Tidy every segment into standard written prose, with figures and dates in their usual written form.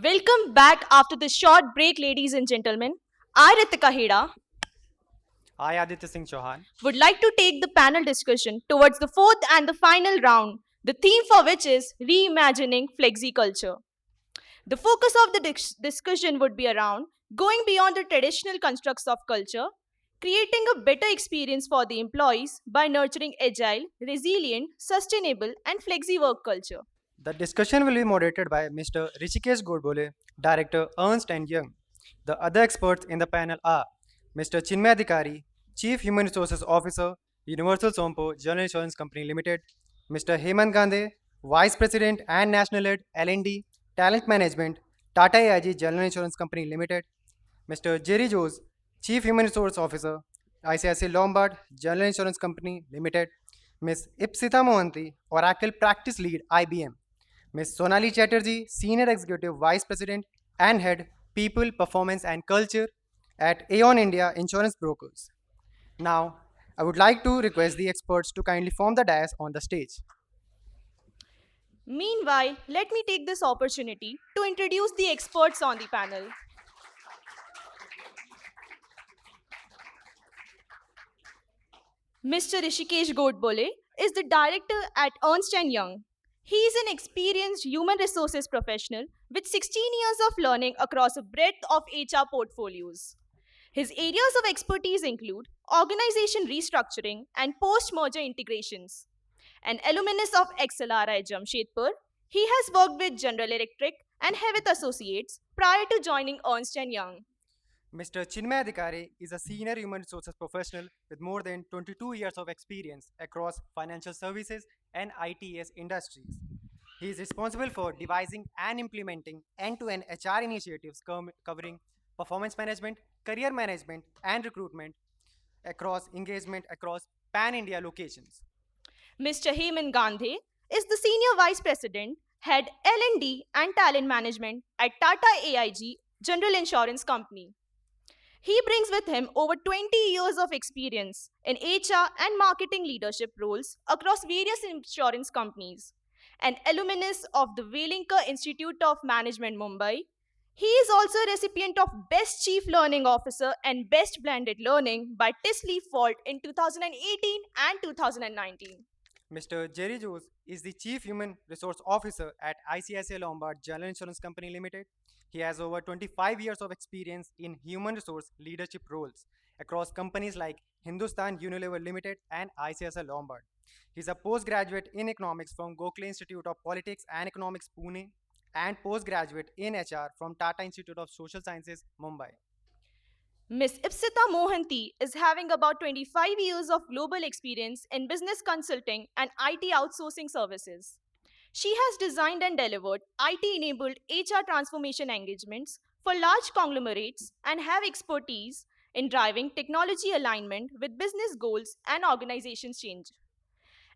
Welcome back after the short break, ladies and gentlemen. I, Ritika Heda, I, Aditya Singh Chauhan. would like to take the panel discussion towards the fourth and the final round, the theme for which is Reimagining Flexi-culture. The focus of the discussion would be around going beyond the traditional constructs of culture, creating a better experience for the employees by nurturing agile, resilient, sustainable, and flexi work culture. The discussion will be moderated by Mr. Rishikesh Godbole, Director Ernst and Young. The other experts in the panel are Mr. Chinmay Adhikari, Chief Human Resources Officer, Universal Sompo General Insurance Company Limited, Mr. Hemant Gandhi, Vice President and National Head L&D, Talent Management, Tata AIG General Insurance Company Limited, Mr. Jerry Joes, Chief Human Resource Officer, ICICI Lombard General Insurance Company Limited, Ms. Ipsita Mohanty, Oracle Practice Lead IBM, Ms. Sonali Chatterjee, Senior Executive Vice President and Head People, Performance and Culture at Aon India Insurance Brokers. Now, I would like to request the experts to kindly form the dais on the stage. Meanwhile, let me take this opportunity to introduce the experts on the panel. Mr. Rishikesh Godbole is the director at Ernst & Young. He is an experienced human resources professional with 16 years of learning across a breadth of HR portfolios. His areas of expertise include organization restructuring and post-merger integrations. An alumnus of XLRI Jamshedpur, he has worked with General Electric and Hewitt Associates prior to joining Ernst & Young. Mr. Chinmay Adhikari is a senior human resources professional with more than 22 years of experience across financial services and ITS industries. He is responsible for devising and implementing end-to-end HR initiatives covering performance management, career management, and recruitment across engagement across pan-India locations. Mr. Hemant Gandhi is the Senior Vice President, Head L&D and Talent Management at Tata AIG General Insurance Company. He brings with him over 20 years of experience in HR and marketing leadership roles across various insurance companies. An alumnus of the Velinka Institute of Management, Mumbai, he is also a recipient of Best Chief Learning Officer and Best Blended Learning by Tisley Fault in 2018 and 2019. Mr. Jerry Joes is the Chief Human Resource Officer at ICICI Lombard General Insurance Company Limited. He has over 25 years of experience in human resource leadership roles across companies like Hindustan Unilever Limited and ICICI Lombard. He is a postgraduate in economics from Gokhale Institute of Politics and Economics, Pune, and postgraduate in HR from Tata Institute of Social Sciences, Mumbai. Ms. Ipsita Mohanty is having about 25 years of global experience in business consulting and IT outsourcing services. She has designed and delivered IT-enabled HR transformation engagements for large conglomerates and have expertise in driving technology alignment with business goals and organizations change.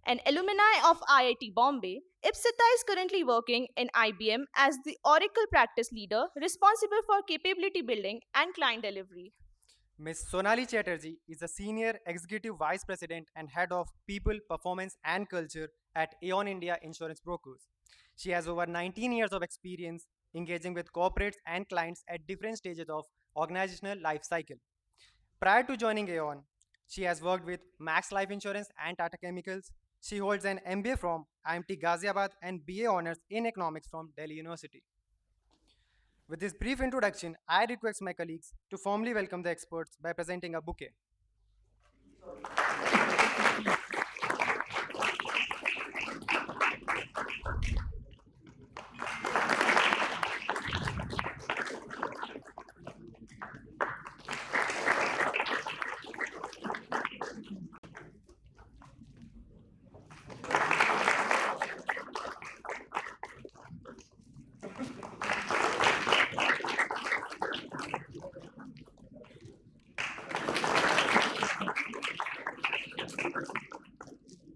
An alumni of IIT Bombay, Ipsita is currently working in IBM as the Oracle practice leader responsible for capability building and client delivery. Ms. Sonali Chatterjee is a Senior Executive Vice President and Head of People, Performance and Culture at Aon India Insurance Brokers. She has over 19 years of experience engaging with corporates and clients at different stages of organizational life cycle. Prior to joining Aon, she has worked with Max Life Insurance and Tata Chemicals. She holds an MBA from IMT Ghaziabad and BA Honors in Economics from Delhi University. With this brief introduction, I request my colleagues to formally welcome the experts by presenting a bouquet.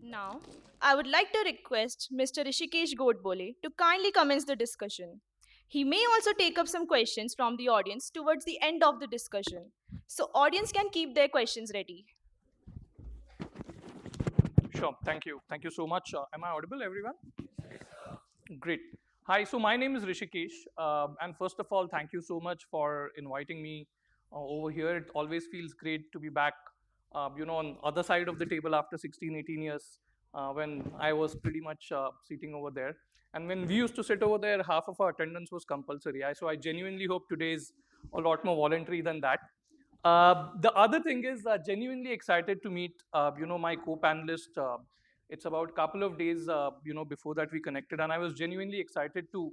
Now, I would like to request Mr. Rishikesh Godbole to kindly commence the discussion. He may also take up some questions from the audience towards the end of the discussion. So audience can keep their questions ready. Sure. Thank you. Thank you so much. Am I audible, everyone? Great. Hi, so my name is Rishikesh, and first of all, thank you so much for inviting me over here. It always feels great to be back, on other side of the table after 16, 18 years, when I was pretty much sitting over there. And when we used to sit over there, half of our attendance was compulsory. So I genuinely hope today is a lot more voluntary than that. The other thing is genuinely excited to meet, my co-panelist. It's about a couple of days, before that we connected, and I was genuinely excited to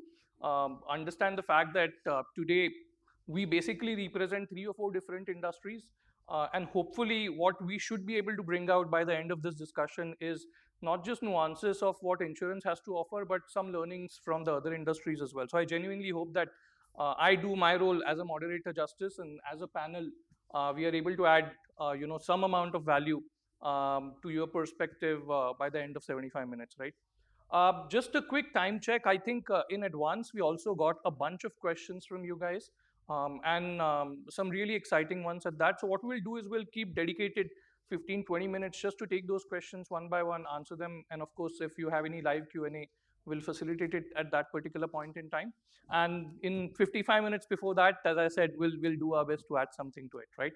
understand the fact that today we basically represent three or four different industries, and hopefully, what we should be able to bring out by the end of this discussion is not just nuances of what insurance has to offer, but some learnings from the other industries as well. So I genuinely hope that I do my role as a moderator justice, and as a panel we are able to add some amount of value to your perspective by the end of 75 minutes, right? Just a quick time check. I think in advance we also got a bunch of questions from you guys, and some really exciting ones at that. So what we'll do is we'll keep dedicated 15, 20 minutes just to take those questions one by one, answer them, and of course, if you have any live Q&A, we'll facilitate it at that particular point in time. And in 55 minutes before that, as I said, we'll do our best to add something to it, right?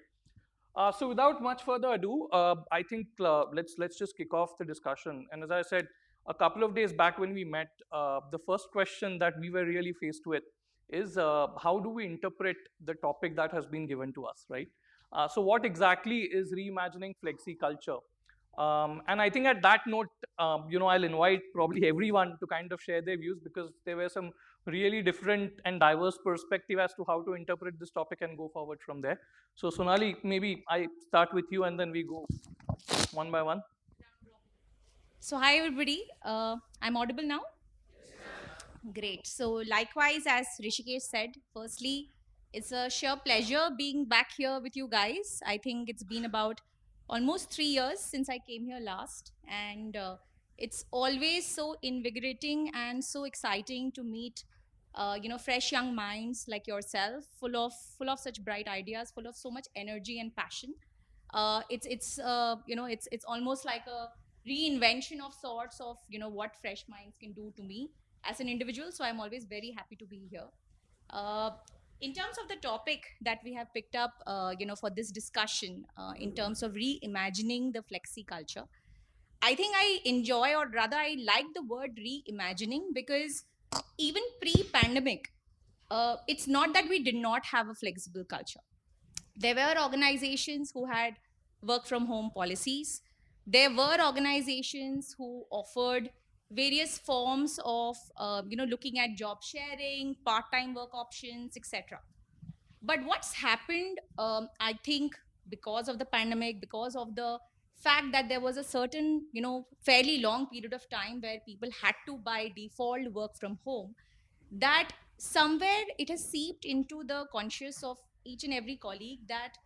So without much further ado, I think let's just kick off the discussion. And as I said, a couple of days back when we met, the first question that we were really faced with is how do we interpret the topic that has been given to us, right? So what exactly is reimagining flexi culture? And I think at that note, I'll invite probably everyone to kind of share their views, because there were some really different and diverse perspective as to how to interpret this topic and go forward from there. So Sonali, maybe I start with you and then we go one by one. So, hi everybody. I'm audible now. Great. So, likewise, as Rishikesh said, firstly, it's a sheer pleasure being back here with you guys. I think it's been about almost 3 years since I came here last, and it's always so invigorating and so exciting to meet, fresh young minds like yourself, full of such bright ideas, full of so much energy and passion. It's almost like a reinvention of sorts of what fresh minds can do to me as an individual. So I'm always very happy to be here. uh, in terms of the topic that we have picked up for this discussion, in terms of reimagining the flexi culture, I think I enjoy, or rather I like the word reimagining, because even pre-pandemic, it's not that we did not have a flexible culture. There were organizations who had work from home policies. There were organizations who offered various forms of looking at job sharing, part-time work options, etc. But what's happened, I think, because of the pandemic, because of the fact that there was a certain fairly long period of time where people had to by default work from home, that somewhere it has seeped into the conscious of each and every colleague that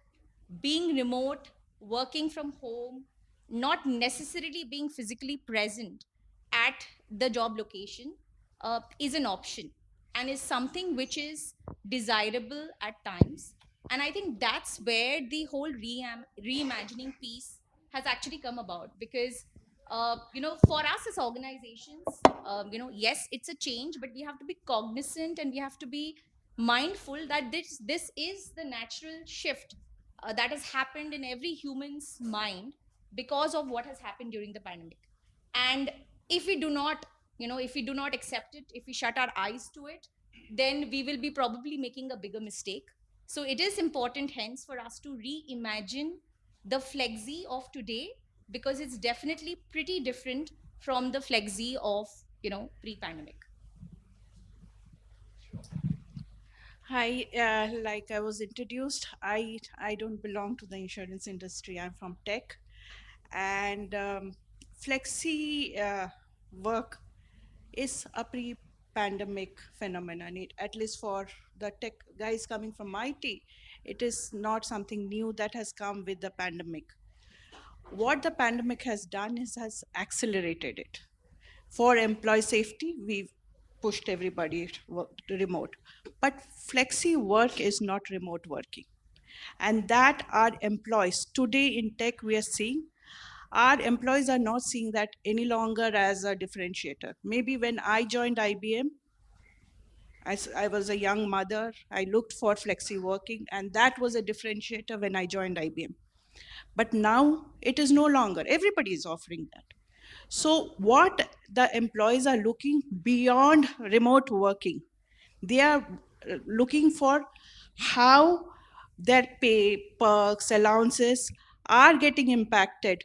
being remote, working from home, not necessarily being physically present at the job location, is an option, and is something which is desirable at times. And I think that's where the whole reimagining piece has actually come about, because for us as organizations, yes, it's a change, but we have to be cognizant and we have to be mindful that this is the natural shift that has happened in every human's mind because of what has happened during the pandemic. And if we do not if we do not accept it, if we shut our eyes to it, then we will be probably making a bigger mistake. So it is important hence for us to reimagine the flexi of today, because it's definitely pretty different from the flexi of pre-pandemic. Hi, like I was introduced, I don't belong to the insurance industry. I'm from tech, and flexi work is a pre-pandemic phenomenon. At least for the tech guys coming from IT, it is not something new that has come with the pandemic. What the pandemic has done is has accelerated it. For employee safety, we've pushed everybody to remote. But flexi work is not remote working. And that our employees, today in tech, we are seeing, our employees are not seeing that any longer as a differentiator. Maybe when I joined IBM, I was a young mother. I looked for flexi working, and that was a differentiator when I joined IBM. But now it is no longer. Everybody is offering that. So, what the employees are looking beyond remote working, they are looking for how their pay, perks, allowances are getting impacted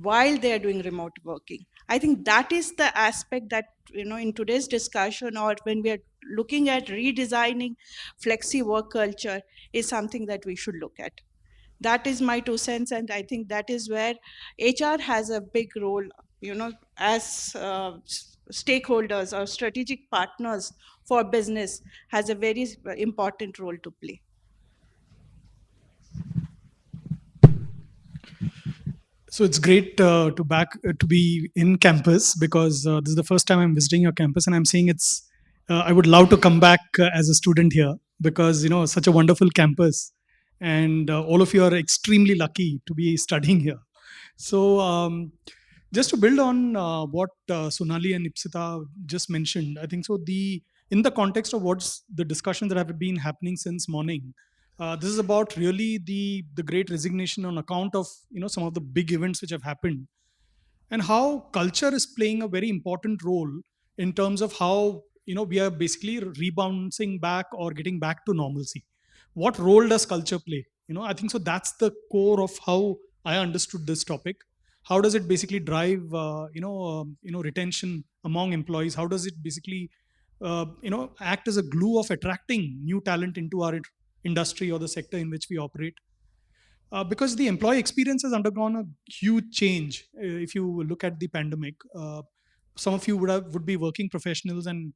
while they are doing remote working. I think that is the aspect that, in today's discussion, or when we are looking at redesigning flexi work culture, is something that we should look at. That is my 2 cents, and I think that is where HR has a big role, as stakeholders or strategic partners for business, has a very important role to play. So it's great to be in campus, because this is the first time I'm visiting your campus, and I'm seeing it's. I would love to come back as a student here, because such a wonderful campus, and all of you are extremely lucky to be studying here. So just to build on what Sonali and Ipsita just mentioned, I think so. In the context of what's the discussions that have been happening since morning, this is about really the great resignation on account of some of the big events which have happened, and how culture is playing a very important role in terms of how we are basically rebounding back or getting back to normalcy. What role does culture play? I think so that's the core of how I understood this topic. How does it basically drive retention among employees? How does it basically act as a glue of attracting new talent into our industry or the sector in which we operate? Because the employee experience has undergone a huge change. If you look at the pandemic, some of you would be working professionals, and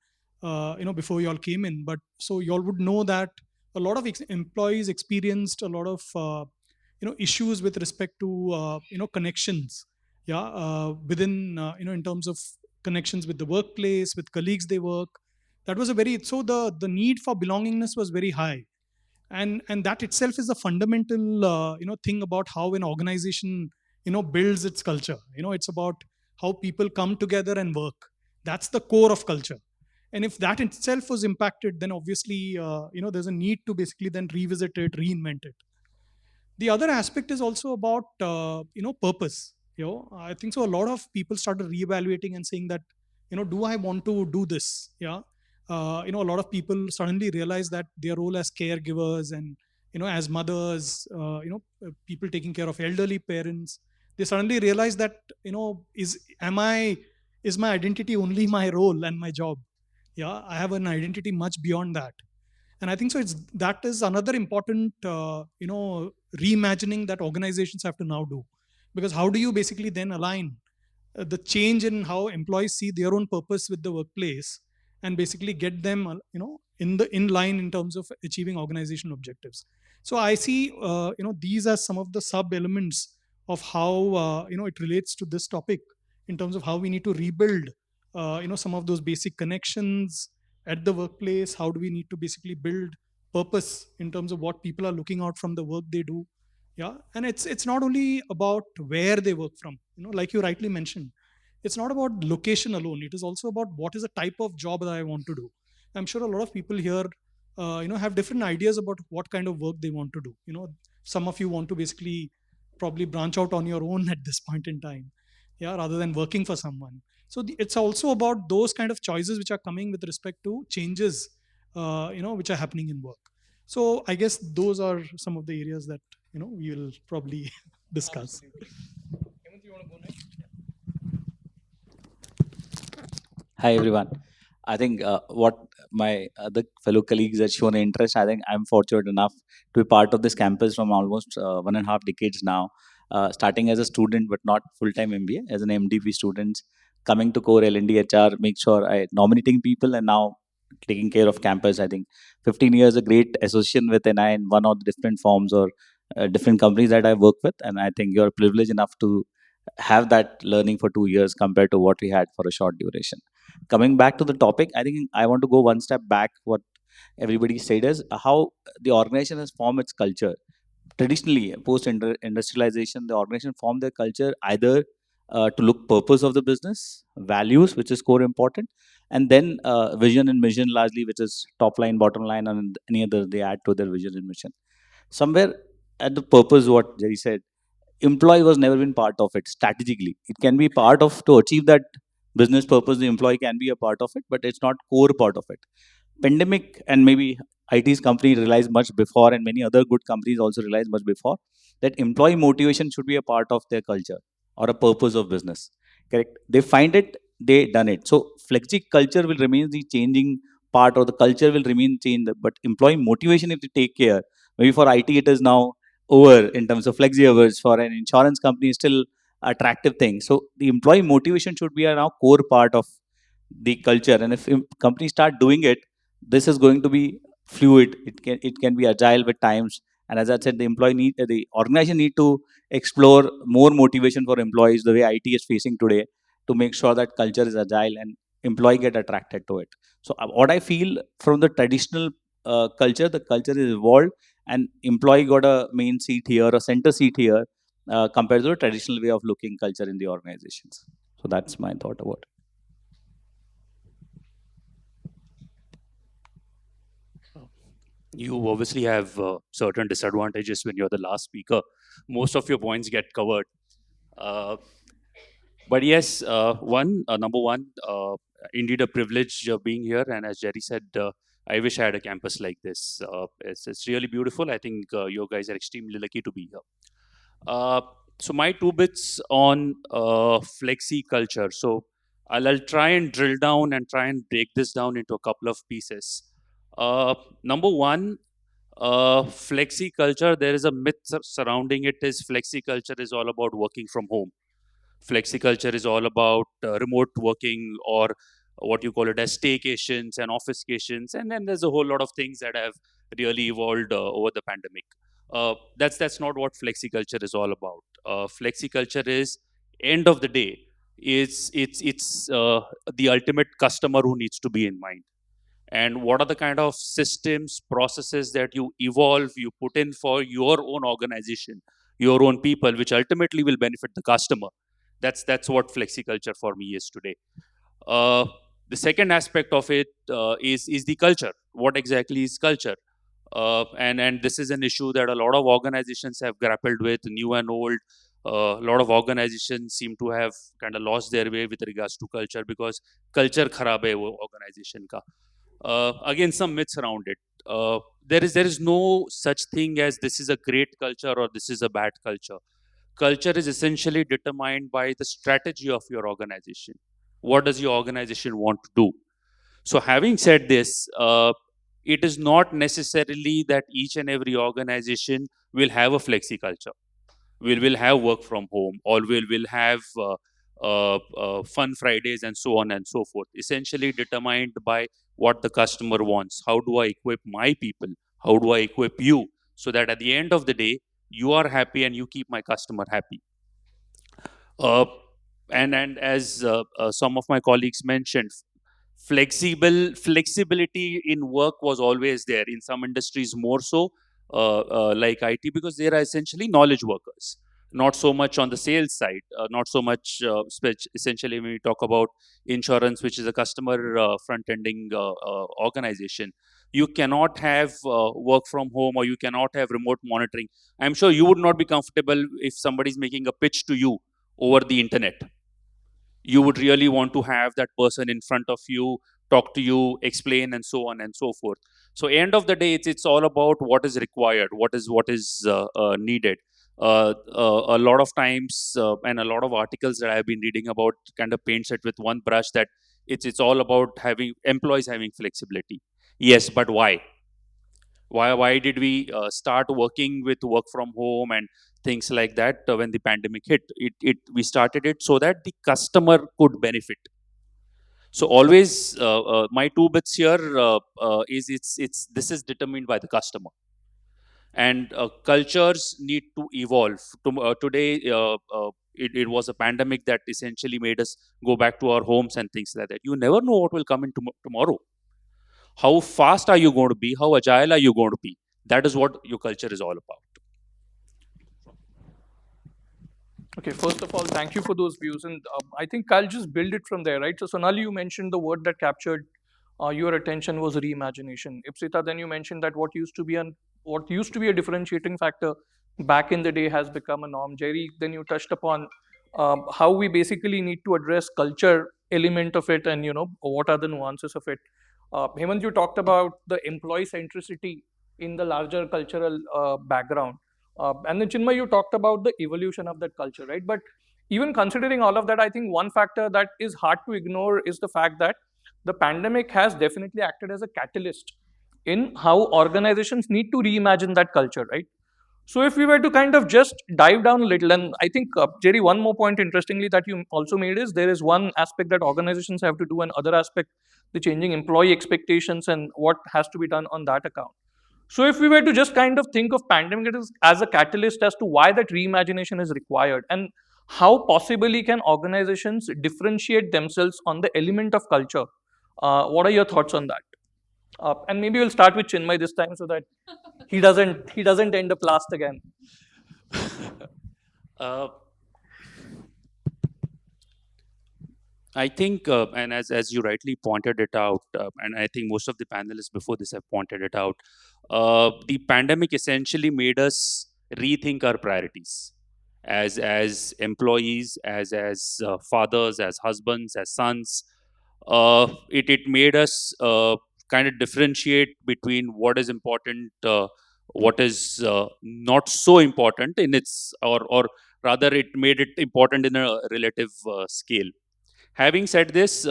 before you all came in, but so you all would know that a lot of employees experienced a lot of issues with respect to connections, yeah, within in terms of connections with the workplace, with colleagues they work. That was a very, so the need for belongingness was very high, and that itself is a fundamental thing about how an organization builds its culture. It's about how people come together and work. That's the core of culture. And if that itself was impacted, then obviously there's a need to basically then revisit it, reinvent it. The other aspect is also about purpose. I think so a lot of people started reevaluating and saying that, do I want to do this? Yeah. A lot of people suddenly realize that their role as caregivers and as mothers, people taking care of elderly parents, they suddenly realize that, is my identity only my role and my job? Yeah, I have an identity much beyond that. And I think so it's that is another important reimagining that organizations have to now do. Because how do you basically then align the change in how employees see their own purpose with the workplace, and basically get them in line in terms of achieving organizational objectives? So I see these are some of the sub elements of how it relates to this topic, in terms of how we need to rebuild some of those basic connections at the workplace. How do we need to basically build purpose in terms of what people are looking out from the work they do? Yeah. And it's not only about where they work from, like you rightly mentioned. It's not about location alone. It is also about what is the type of job that I want to do. I'm sure a lot of people here have different ideas about what kind of work they want to do. Some of you want to basically probably branch out on your own at this point in time, yeah, rather than working for someone. So it's also about those kind of choices which are coming with respect to changes which are happening in work. So I guess those are some of the areas that we will probably discuss. Absolutely. Hemant, you want to go next? Hi everyone. I think what my other fellow colleagues have shown interest. I think I'm fortunate enough to be part of this campus from almost 1.5 decades now. Starting as a student, but not full-time MBA, as an MDP student, coming to core L&D HR, make sure I nominating people, and now taking care of campus. I think 15 years a great association with NI in one of the different forms or different companies that I work with, and I think you're privileged enough to have that learning for 2 years compared to what we had for a short duration. Coming back to the topic, I think I want to go one step back. What everybody said is how the organization has formed its culture. Traditionally, post industrialization, the organization formed their culture either to look purpose of the business, values, which is core important, and then vision and mission largely, which is top line, bottom line, and any other they add to their vision and mission. Somewhere at the purpose, what Jerry said, employee was never been part of it strategically. It can be part of to achieve that business purpose. The employee can be a part of it, but it's not core part of it. Pandemic and maybe IT's company realized much before, and many other good companies also realized much before that employee motivation should be a part of their culture or a purpose of business. Correct? They find it, they done it. So flexi culture will remain the changing part, or the culture will remain changed. But employee motivation, if they take care, maybe for IT it is now over in terms of flexi hours. For an insurance company, is still attractive thing. So the employee motivation should be a now core part of the culture. And if companies start doing it, this is going to be fluid. It can be agile with times. And as I said, the organization need to explore more motivation for employees the way IT is facing today, to make sure that culture is agile and employee get attracted to it. So what I feel from the traditional culture, the culture is evolved, and employee got a main seat here, a center seat here, compared to the traditional way of looking culture in the organizations. So that's my thought about it. You obviously have certain disadvantages when you're the last speaker. Most of your points get covered. Uh, but yes, number one, indeed a privilege being here. And as Jerry said, I wish I had a campus like this. It's really beautiful. I think you guys are extremely lucky to be here. Uh, so my two bits on flexi culture. So I'll try and drill down and try and break this down into a couple of pieces. Number one, flexi culture, there is a myth surrounding it. Is flexi culture is all about working from home. Flexi culture is all about remote working, or what you call it as staycations and officecations, and then there's a whole lot of things that have really evolved over the pandemic. That's not what flexi culture is all about. Flexi culture is, end of the day, it's the ultimate customer who needs to be in mind. And what are the kind of systems, processes that you evolve, you put in for your own organization, your own people, which ultimately will benefit the customer. That's what flexi culture for me is today. uh, the second aspect of it is the culture. What exactly is culture? And this is an issue that a lot of organizations have grappled with, new and old. A lot of organizations seem to have kind of lost their way with regards to culture, because culture kharab hai wo organization ka. Again, some myths around it. There is no such thing as this is a great culture or this is a bad culture. Culture is essentially determined by the strategy of your organization. What does your organization want to do? So, having said this, it is not necessarily that each and every organization will have a flexi culture. Will have work from home, or will have fun Fridays and so on and so forth. Essentially determined by what the customer wants. How do I equip my people? How do I equip you, so that at the end of the day, you are happy and you keep my customer happy? Uh, and as some of my colleagues mentioned, flexibility in work was always there. In some industries more so, like IT, because they are essentially knowledge workers. Not so much on the sales side, not so much essentially when we talk about insurance, which is a customer front-ending organization. You cannot have work from home, or you cannot have remote monitoring. I'm sure you would not be comfortable if somebody's making a pitch to you over the internet. You would really want to have that person in front of you, talk to you, explain, and so on and so forth. So end of the day, it's all about what is required, what is needed. A lot of times, and a lot of articles that I've been reading about kind of paints it with one brush, that it's all about having employees having flexibility. Yes, but why? Why did we start working with work from home and things like that when the pandemic hit? We started it so that the customer could benefit. So always, my two bits here is it's this is determined by the customer, and cultures need to evolve. Today, it was a pandemic that essentially made us go back to our homes and things like that. You never know what will come in tomorrow. How fast are you going to be? How agile are you going to be? That is what your culture is all about. Okay, first of all, thank you for those views, and I think I'll just build it from there, right? So, Sonali, you mentioned the word that captured your attention was reimagination. Ipsita, then you mentioned that what used to be a differentiating factor back in the day has become a norm. Jerry, then you touched upon how we basically need to address culture element of it, and what are the nuances of it. Hemant, you talked about the employee centricity in the larger cultural background. And then Chinmay, you talked about the evolution of that culture, right? But even considering all of that, I think one factor that is hard to ignore is the fact that the pandemic has definitely acted as a catalyst in how organizations need to reimagine that culture, right? So if we were to kind of just dive down a little, and I think Jerry, one more point interestingly that you also made is there is one aspect that organizations have to do, and other aspect the changing employee expectations and what has to be done on that account. So if we were to just kind of think of pandemic as a catalyst as to why that reimagination is required, and how possibly can organizations differentiate themselves on the element of culture, what are your thoughts on that? And maybe we'll start with Chinmay this time so that he doesn't end up last again. Uh, I think, and as you rightly pointed it out, and I think most of the panelists before this have pointed it out, the pandemic essentially made us rethink our priorities as employees, as fathers, as husbands, as sons. It made us kind of differentiate between what is important, what is not so important in its, or rather, it made it important in a relative scale. Having said this,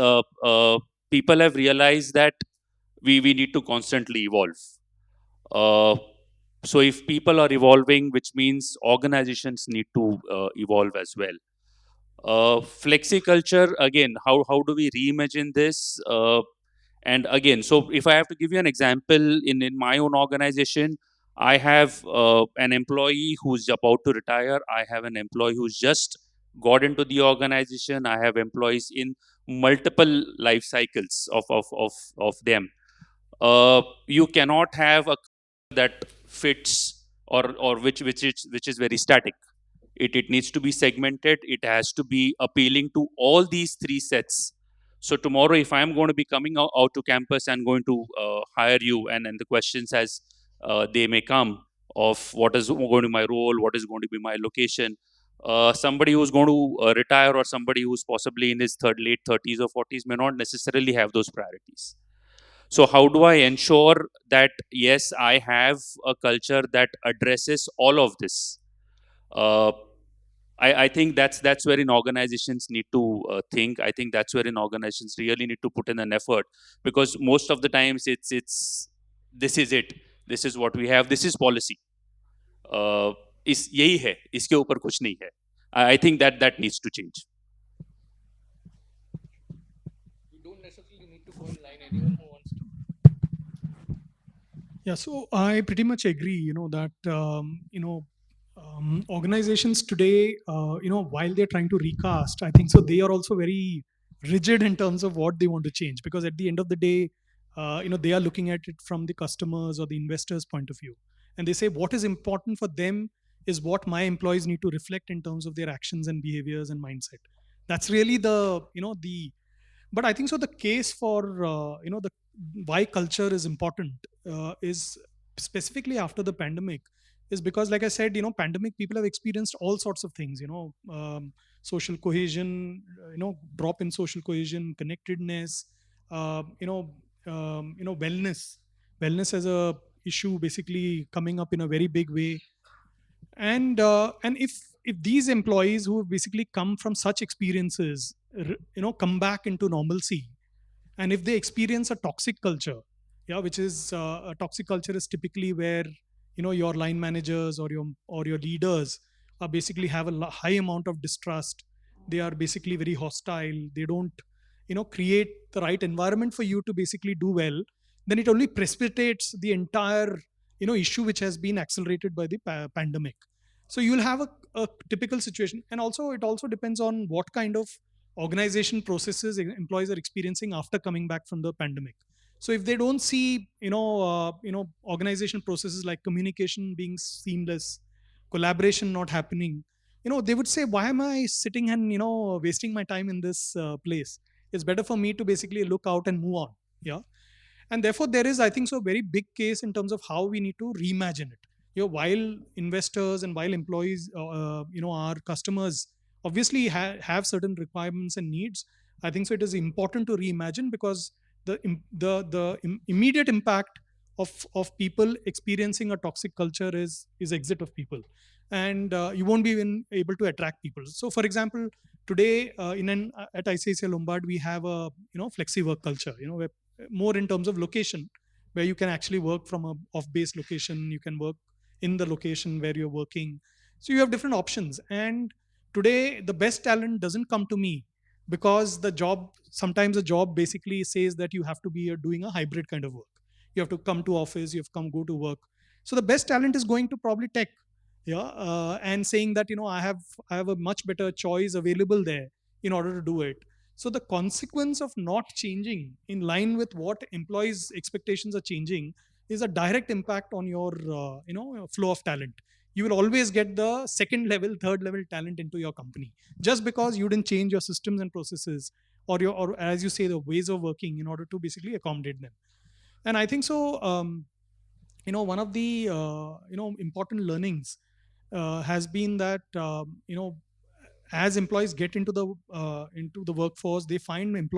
people have realized that we need to constantly evolve. Uh, so if people are evolving, which means organizations need to evolve as well. Flexi culture, again, how do we reimagine this? And again, so if I have to give you an example, in my own organization, I have an employee who's about to retire. I have an employee who's just got into the organization. I have employees in multiple life cycles of them. You cannot have a that fits, or which is very static. It needs to be segmented. It has to be appealing to all these three sets. So tomorrow, if I'm going to be coming out to campus and going to hire you, and the questions as they may come of what is going to be my role, what is going to be my location, somebody who's going to retire, or somebody who's possibly in his late 30s or 40s may not necessarily have those priorities. So how do I ensure that, yes, I have a culture that addresses all of this? uh, I think that's where in organizations need to think. I think that's where in organizations really need to put in an effort, because most of the times it's this is it, this is what we have, this is policy, uh, इस यही है, इसके ऊपर कुछ नहीं है. I think that needs to change. You don't necessarily need to go in line. Anyone who wants to. Yeah, so I pretty much agree. That organizations today, while they're trying to recast, I think so they are also very rigid in terms of what they want to change, because at the end of the day, they are looking at it from the customers or the investors' point of view, and they say what is important for them is what my employees need to reflect in terms of their actions and behaviors and mindset. That's really the but I think so the case for the why culture is important is specifically after the pandemic, is because, like I said, pandemic, people have experienced all sorts of things, social cohesion, drop in social cohesion, connectedness, wellness as a issue basically coming up in a very big way. And if these employees who have basically come from such experiences come back into normalcy, and if they experience a toxic culture, yeah, which is a toxic culture is typically where your line managers or your leaders are basically have a high amount of distrust. They are basically very hostile. They don't create the right environment for you to basically do well. Then it only precipitates the entire issue, which has been accelerated by the pandemic. So you'll have a typical situation, and also it also depends on what kind of organization processes employees are experiencing after coming back from the pandemic. So if they don't see organization processes like communication being seamless, collaboration not happening, they would say, why am I sitting and wasting my time in this place? It's better for me to basically look out and move on. Yeah. And therefore there is, I think so, a very big case in terms of how we need to reimagine it. While investors and while employees, our customers obviously have certain requirements and needs, I think so it is important to reimagine, because the immediate impact of people experiencing a toxic culture is exit of people. And you won't be even able to attract people. So for example, today in an at ICICI Lombard we have a flexi work culture, where more in terms of location, where you can actually work from a off base location, you can work in the location where you're working. So you have different options. And today the best talent doesn't come to me, because the job, sometimes the job basically says that you have to be doing a hybrid kind of work. You have to come to office, you have to come go to work. So the best talent is going to probably tech. Yeah. And saying that I have a much better choice available there in order to do it. So the consequence of not changing in line with what employees expectations are changing is a direct impact on your flow of talent. You will always get the second level, third level talent into your company, just because you didn't change your systems and processes, or as you say, the ways of working, in order to basically accommodate them. And I think so, one of the important learnings has been that as employees get into the workforce, they find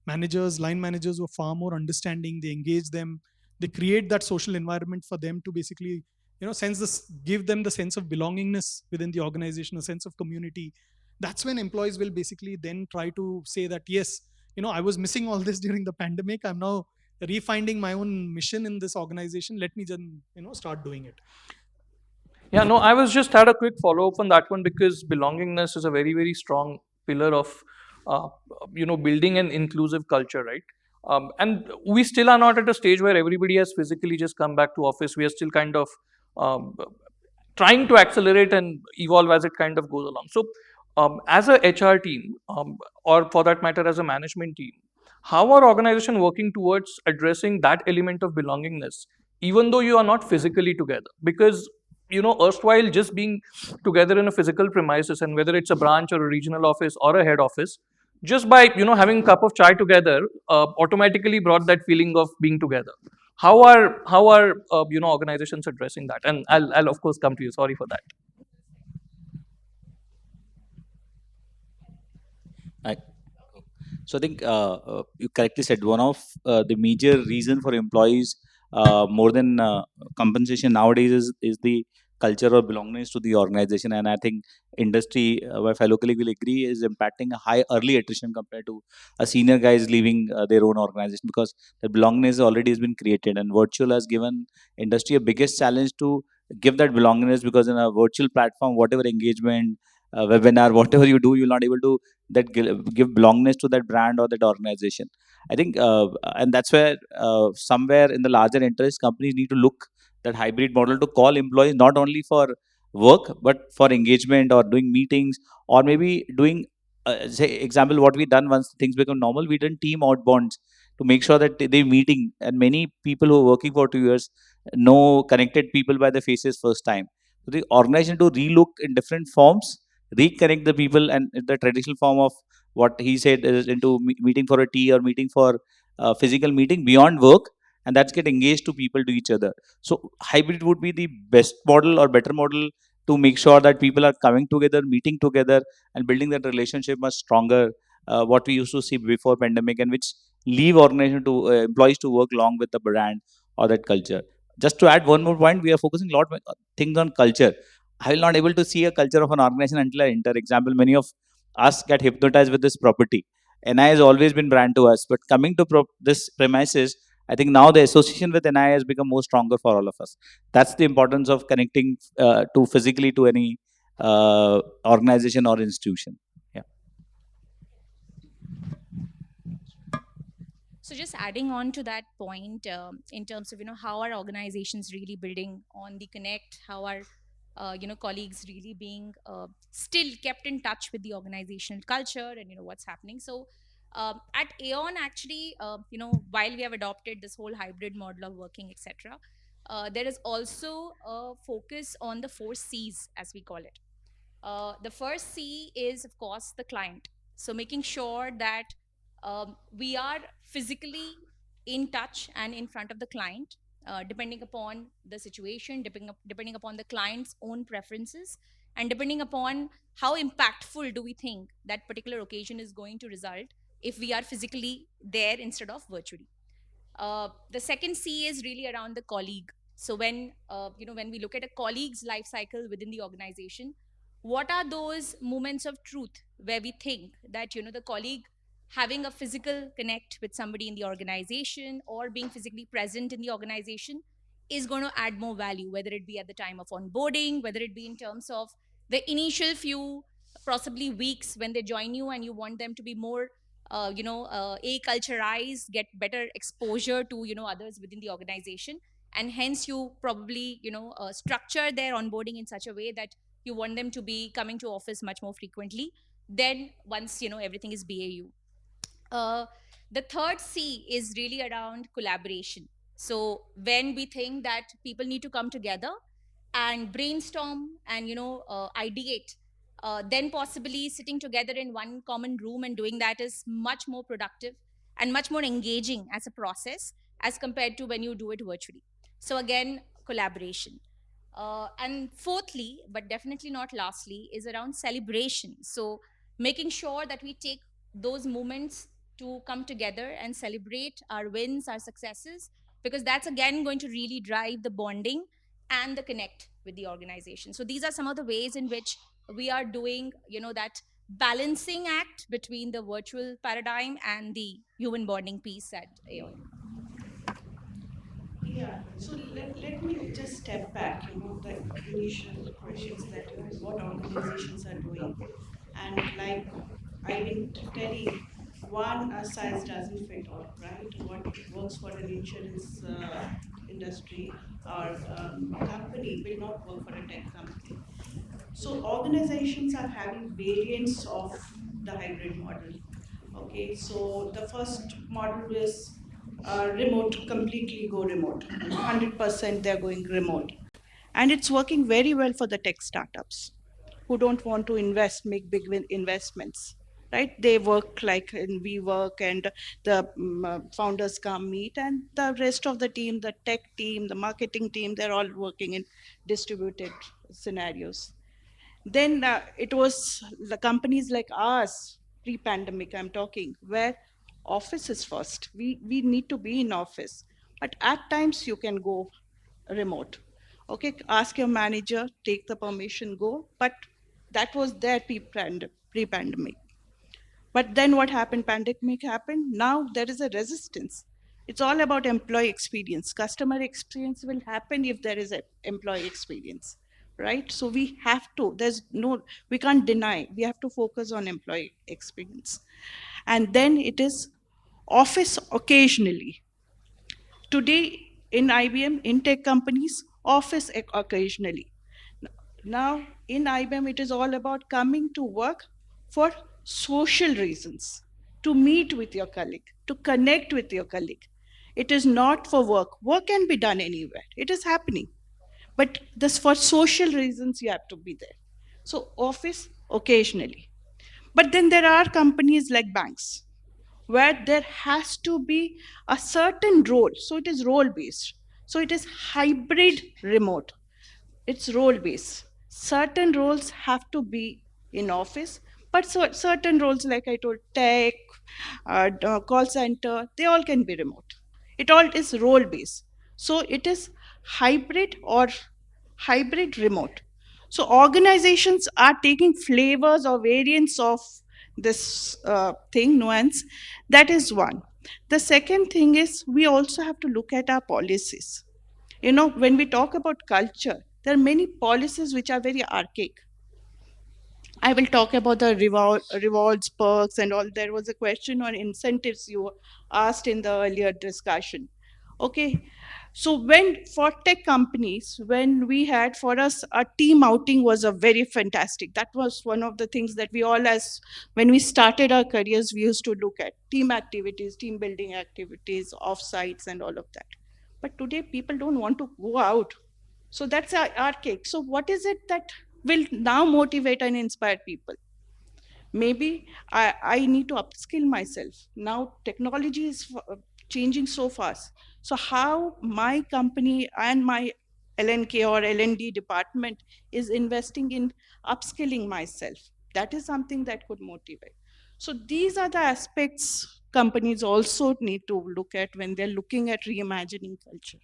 managers, line managers, who are far more understanding. They engage them, they create that social environment for them to basically give them the sense of belongingness within the organization, a sense of community. That's when employees will basically then try to say that, yes, I was missing all this during the pandemic, I'm now refinding my own mission in this organization, let me just start doing it. Yeah, no, I was just had a quick follow up on that one, because belongingness is a very, very strong pillar of, uh, building an inclusive culture, right? And we still are not at a stage where everybody has physically just come back to office. We are still kind of um, trying to accelerate and evolve as it kind of goes along. So, as a HR team, or for that matter, as a management team, how are organization working towards addressing that element of belongingness, even though you are not physically together? Because erstwhile just being together in a physical premises, and whether it's a branch or a regional office or a head office, just by having a cup of chai together, automatically brought that feeling of being together. How are organizations addressing that? And I'll of course come to you. Sorry for that. I, So I think you correctly said one of the major reason for employees more than compensation nowadays is the culture or belongingness to the organization. And I think industry, my fellow colleague will agree, is impacting a high early attrition compared to a senior guys leaving their own organization, because the belongingness already has been created, and virtual has given industry a biggest challenge to give that belongingness, because in a virtual platform, whatever engagement, webinar, whatever you do, you're not able to give belongingness to that brand or that organization. I think, and that's where somewhere in the larger interest, companies need to look that hybrid model to call employees not only for work but for engagement or doing meetings, or maybe doing say example what we done once things become normal, we done team outbounds to make sure that they meeting, and many people who are working for 2 years know connected people by the faces first time. So the organization to relook in different forms, reconnect the people, and the traditional form of what he said is into meeting for a tea or meeting for physical meeting beyond work, and that's get engaged to people to each other. So hybrid would be the best model or better model to make sure that people are coming together, meeting together, and building that relationship much stronger. What we used to see before pandemic, and which leave organization to employees to work along with the brand or that culture. Just to add one more point, we are focusing a lot things on culture. I will not able to see a culture of an organization until I enter. Example, many of us get hypnotized with this property. NI has always been brand to us, but coming to this premises, I think now the association with NI has become more stronger for all of us. That's the importance of connecting to physically to any organization or institution. Yeah. So just adding on to that point, in terms of how our organizations really building on the connect, how our colleagues really being still kept in touch with the organizational culture and what's happening. So at Aeon, actually, while we have adopted this whole hybrid model of working, etc., there is also a focus on the 4 C's, as we call it. The first C is, of course, the client. So making sure that we are physically in touch and in front of the client, depending upon the situation, depending upon the client's own preferences, and depending upon how impactful do we think that particular occasion is going to result if we are physically there instead of virtually. The second C is really around the colleague. So when we look at a colleague's life cycle within the organization, what are those moments of truth where we think that the colleague having a physical connect with somebody in the organization or being physically present in the organization is going to add more value, whether it be at the time of onboarding, whether it be in terms of the initial few possibly weeks when they join you and you want them to be more a culturized, get better exposure to others within the organization, and hence you probably structure their onboarding in such a way that you want them to be coming to office much more frequently then once everything is BAU. The third C is really around collaboration. So when we think that people need to come together and brainstorm and ideate, then possibly sitting together in one common room and doing that is much more productive and much more engaging as a process as compared to when you do it virtually. So again, collaboration. And fourthly, but definitely not lastly, is around celebration. So making sure that we take those moments to come together and celebrate our wins, our successes, because that's again going to really drive the bonding and the connect with the organization. So these are some of the ways in which we are doing, that balancing act between the virtual paradigm and the human bonding piece at AOI. Yeah, so let me just step back, the initial questions that, what organizations are doing. And like I've been telling, one size doesn't fit all, right? What works for an insurance industry or company will not work for a tech company. So organizations are having variants of the hybrid model. Okay, so the first model is remote, completely go remote. 100% they're going remote. And it's working very well for the tech startups who don't want to invest, make big investments. Right? They work like in WeWork, and the founders come meet, and the rest of the team, the tech team, the marketing team, they're all working in distributed scenarios. Then it was the companies like ours, pre-pandemic I'm talking, where office is first. We need to be in office, but at times you can go remote. Okay, ask your manager, take the permission, go. But that was there pre-pandemic. But then what happened? Pandemic happened. Now there is a resistance. It's all about employee experience. Customer experience will happen if there is an employee experience, right? So we have to, we can't deny, we have to focus on employee experience. And then it is office occasionally. Today in IBM, in tech companies, office occasionally. Now, in IBM, it is all about coming to work for social reasons, to meet with your colleague, to connect with your colleague. It is not for work. Work can be done anywhere. It is happening. But this for social reasons, you have to be there. So, office occasionally. But then there are companies like banks where there has to be a certain role. So, it is role based. So, it is hybrid remote. It's role based. Certain roles have to be in office, but certain roles, like I told, tech, call center, they all can be remote. It all is role based. So it is hybrid or hybrid remote. So organizations are taking flavors or variants of this thing, nuance. That is one. The second thing is we also have to look at our policies. When we talk about culture, there are many policies which are very archaic. I will talk about the rewards, perks, and all. There was a question on incentives you asked in the earlier discussion. Okay, so when for tech companies, when we had for us a team outing was a very fantastic. That was one of the things that we all, as when we started our careers, we used to look at team activities, team building activities, offsites, and all of that. But today, people don't want to go out. So that's archaic. So what is it that will now motivate and inspire people. Maybe I need to upskill myself. Now technology is changing so fast. So how my company and my LNK or LND department is investing in upskilling myself. That is something that could motivate. So these are the aspects companies also need to look at when they're looking at reimagining culture.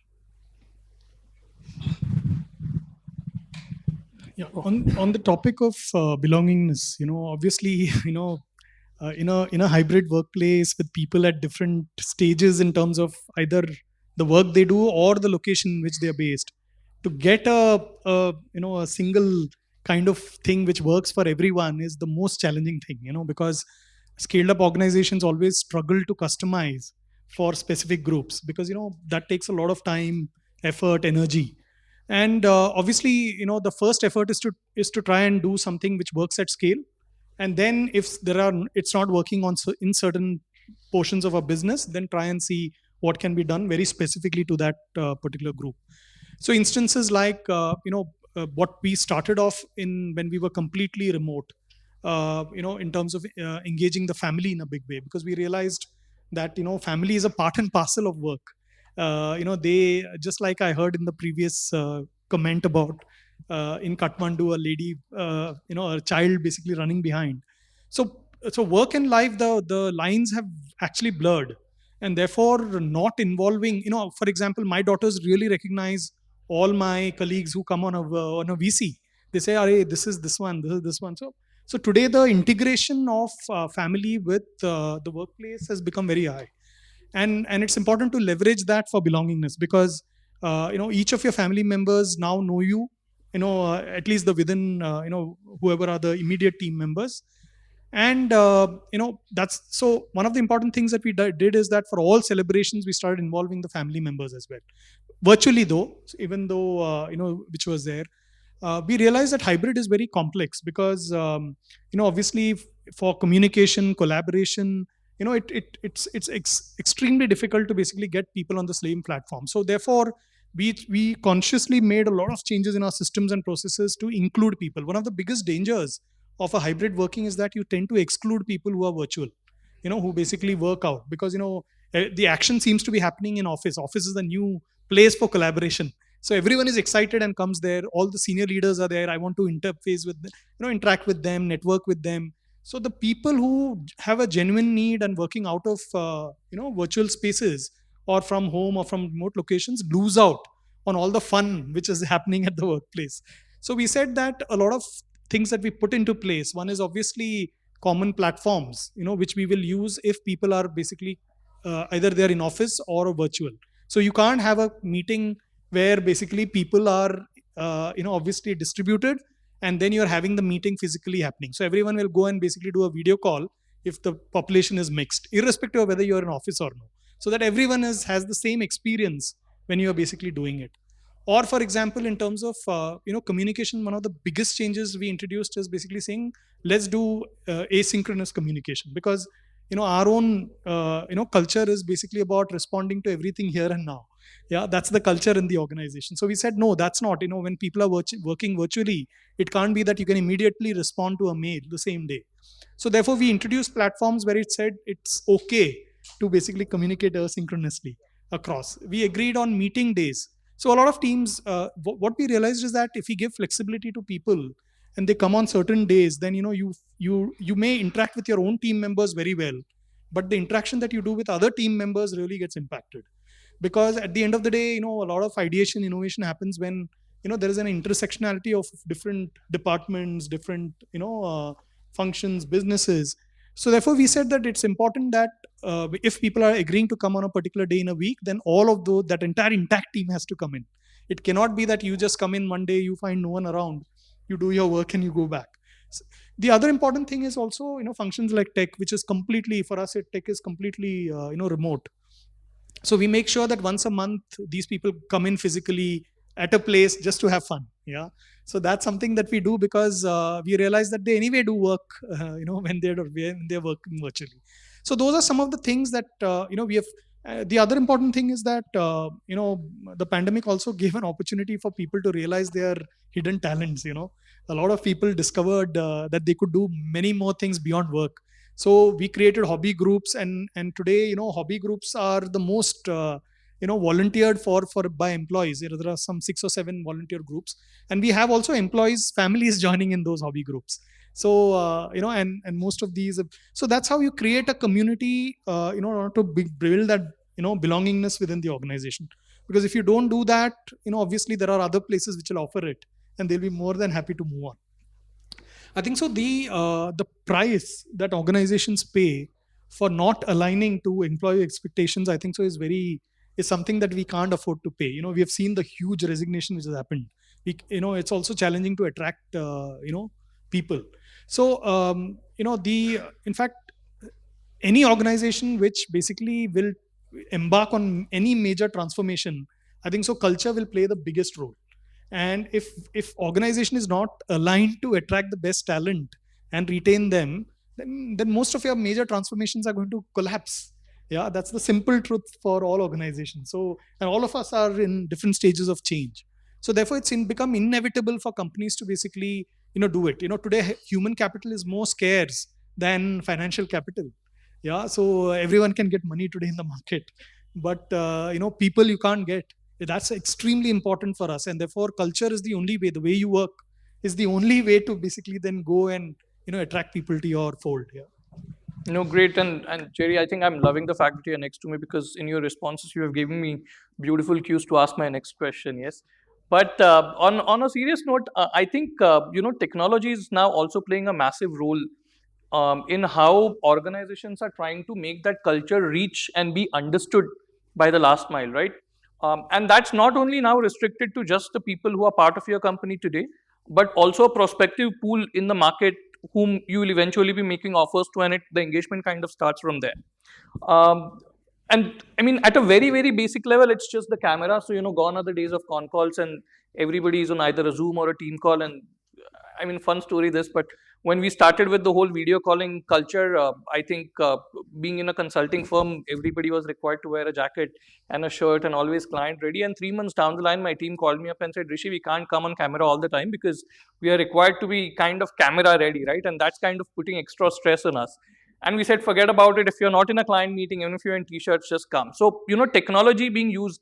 Yeah, on the topic of belongingness, obviously, in a hybrid workplace with people at different stages in terms of either the work they do or the location in which they are based, to get a single kind of thing which works for everyone is the most challenging thing, because scaled up organizations always struggle to customize for specific groups, because that takes a lot of time, effort, energy. And obviously, the first effort is to try and do something which works at scale. And then if it's not working in certain portions of a business, then try and see what can be done very specifically to that particular group. So instances like what we started off in when we were completely remote, in terms of engaging the family in a big way, because we realized that family is a part and parcel of work. They, just like I heard in the previous comment about in Kathmandu, a lady, a child basically running behind. So work and life, the lines have actually blurred, and therefore not involving, for example, my daughters really recognize all my colleagues who come on a VC. They say, "Arey, this is this one, this is this one." So today the integration of family with the workplace has become very high, and it's important to leverage that for belongingness, because each of your family members now know you, at least the within whoever are the immediate team members. And that's so one of the important things that we did is that for all celebrations we started involving the family members as well, virtually though, even though which was there. We realized that hybrid is very complex, because obviously for communication, collaboration, it's extremely difficult to basically get people on the same platform. So therefore we consciously made a lot of changes in our systems and processes to include people. One of the biggest dangers of a hybrid working is that you tend to exclude people who are virtual, who basically work out, because the action seems to be happening in office is the new place for collaboration. So everyone is excited and comes there, all the senior leaders are there, I want to interface with them, interact with them, network with them. So the people who have a genuine need and working out of virtual spaces or from home or from remote locations lose out on all the fun which is happening at the workplace. So we said that a lot of things that we put into place, one is obviously common platforms, which we will use if people are basically either they're in office or virtual. So you can't have a meeting where basically people are obviously distributed, and then you're having the meeting physically happening. So everyone will go and basically do a video call if the population is mixed, irrespective of whether you're in office or no, so that everyone has the same experience when you are basically doing it. Or for example, in terms of communication, one of the biggest changes we introduced is basically saying let's do asynchronous communication, because our own culture is basically about responding to everything here and now. Yeah, that's the culture in the organization. So we said no, that's not, when people are working virtually, it can't be that you can immediately respond to a mail the same day. So therefore we introduced platforms where it said it's okay to basically communicate asynchronously across. We agreed on meeting days. So a lot of teams, what we realized is that if we give flexibility to people and they come on certain days, then you may interact with your own team members very well, but the interaction that you do with other team members really gets impacted. Because at the end of the day, a lot of ideation, innovation happens when there is an intersectionality of different departments, different functions, businesses. So therefore we said that it's important that if people are agreeing to come on a particular day in a week, then all of those, that entire intact team has to come in. It cannot be that you just come in one day, you find no one around, you do your work and you go back. The other important thing is also functions like tech, which is completely, for us tech is completely remote. So we make sure that once a month these people come in physically at a place just to have fun. Yeah, so that's something that we do, because we realize that they anyway do work when they're working virtually. So those are some of the things that we have. The other important thing is that the pandemic also gave an opportunity for people to realize their hidden talents. A lot of people discovered that they could do many more things beyond work. So we created hobby groups, and today hobby groups are the most volunteered for by employees. There are some 6 or 7 volunteer groups, and we have also employees families joining in those hobby groups. So and most of these, so that's how you create a community to build that belongingness within the organization. Because if you don't do that, obviously there are other places which will offer it, and they'll be more than happy to move on. I think so. The price that organizations pay for not aligning to employee expectations, I think so, is something that we can't afford to pay. We have seen the huge resignation which has happened. It's also challenging to attract people. So the in fact, any organization which basically will embark on any major transformation, I think so, culture will play the biggest role. And if organization is not aligned to attract the best talent and retain them, then most of your major transformations are going to collapse. Yeah, that's the simple truth for all organizations. So, and all of us are in different stages of change. So therefore it's become inevitable for companies to basically do it. Today human capital is more scarce than financial capital. Yeah, so everyone can get money today in the market, but people you can't get. That's extremely important for us, and therefore culture is the only way. The way you work is the only way to basically then go and attract people to your fold. Yeah. No, great. And Jerry, I think I'm loving the fact that you're next to me, because in your responses, you have given me beautiful cues to ask my next question. Yes. But on a serious note, I think, technology is now also playing a massive role in how organizations are trying to make that culture reach and be understood by the last mile, right? And that's not only now restricted to just the people who are part of your company today, but also a prospective pool in the market whom you will eventually be making offers to, and the engagement kind of starts from there. Um, and I mean, at a very, very basic level, it's just the camera. So, gone are the days of con calls and everybody is on either a Zoom or a team call. And I mean, fun story this, but when we started with the whole video calling culture, I think being in a consulting firm, everybody was required to wear a jacket and a shirt and always client ready. And 3 months down the line, my team called me up and said, Rishi, we can't come on camera all the time because we are required to be kind of camera ready, right? And that's kind of putting extra stress on us. And we said, forget about it. If you're not in a client meeting, even if you're in t-shirts, just come. So, technology being used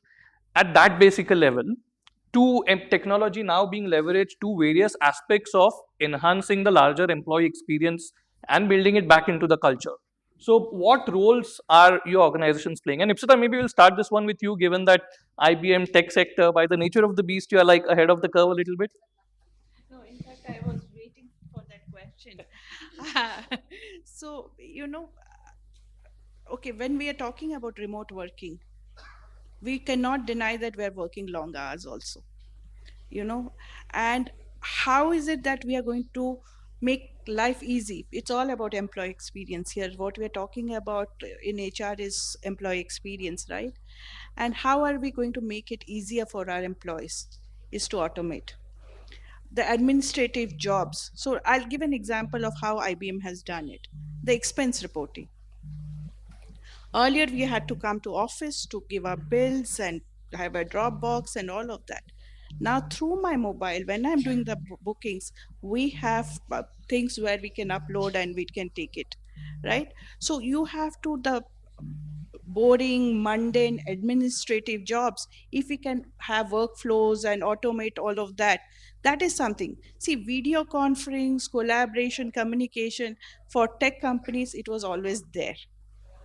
at that basic level, to technology now being leveraged to various aspects of enhancing the larger employee experience and building it back into the culture. So, what roles are your organizations playing? And Ipsita, maybe we'll start this one with you, given that IBM tech sector, by the nature of the beast, you are like ahead of the curve a little bit. No, in fact, I was waiting for that question. So, okay, when we are talking about remote working, we cannot deny that we're working long hours also, and how is it that we are going to make life easy? It's all about employee experience here. What we're talking about in HR is employee experience, right? And how are we going to make it easier for our employees is to automate the administrative jobs. So I'll give an example of how IBM has done it. The expense reporting. Earlier, we had to come to office to give our bills and have a Dropbox and all of that. Now, through my mobile, when I'm doing the bookings, we have things where we can upload and we can take it, right? So you have to the boring, mundane, administrative jobs. If we can have workflows and automate all of that, that is something. See, video conference, collaboration, communication for tech companies, it was always there,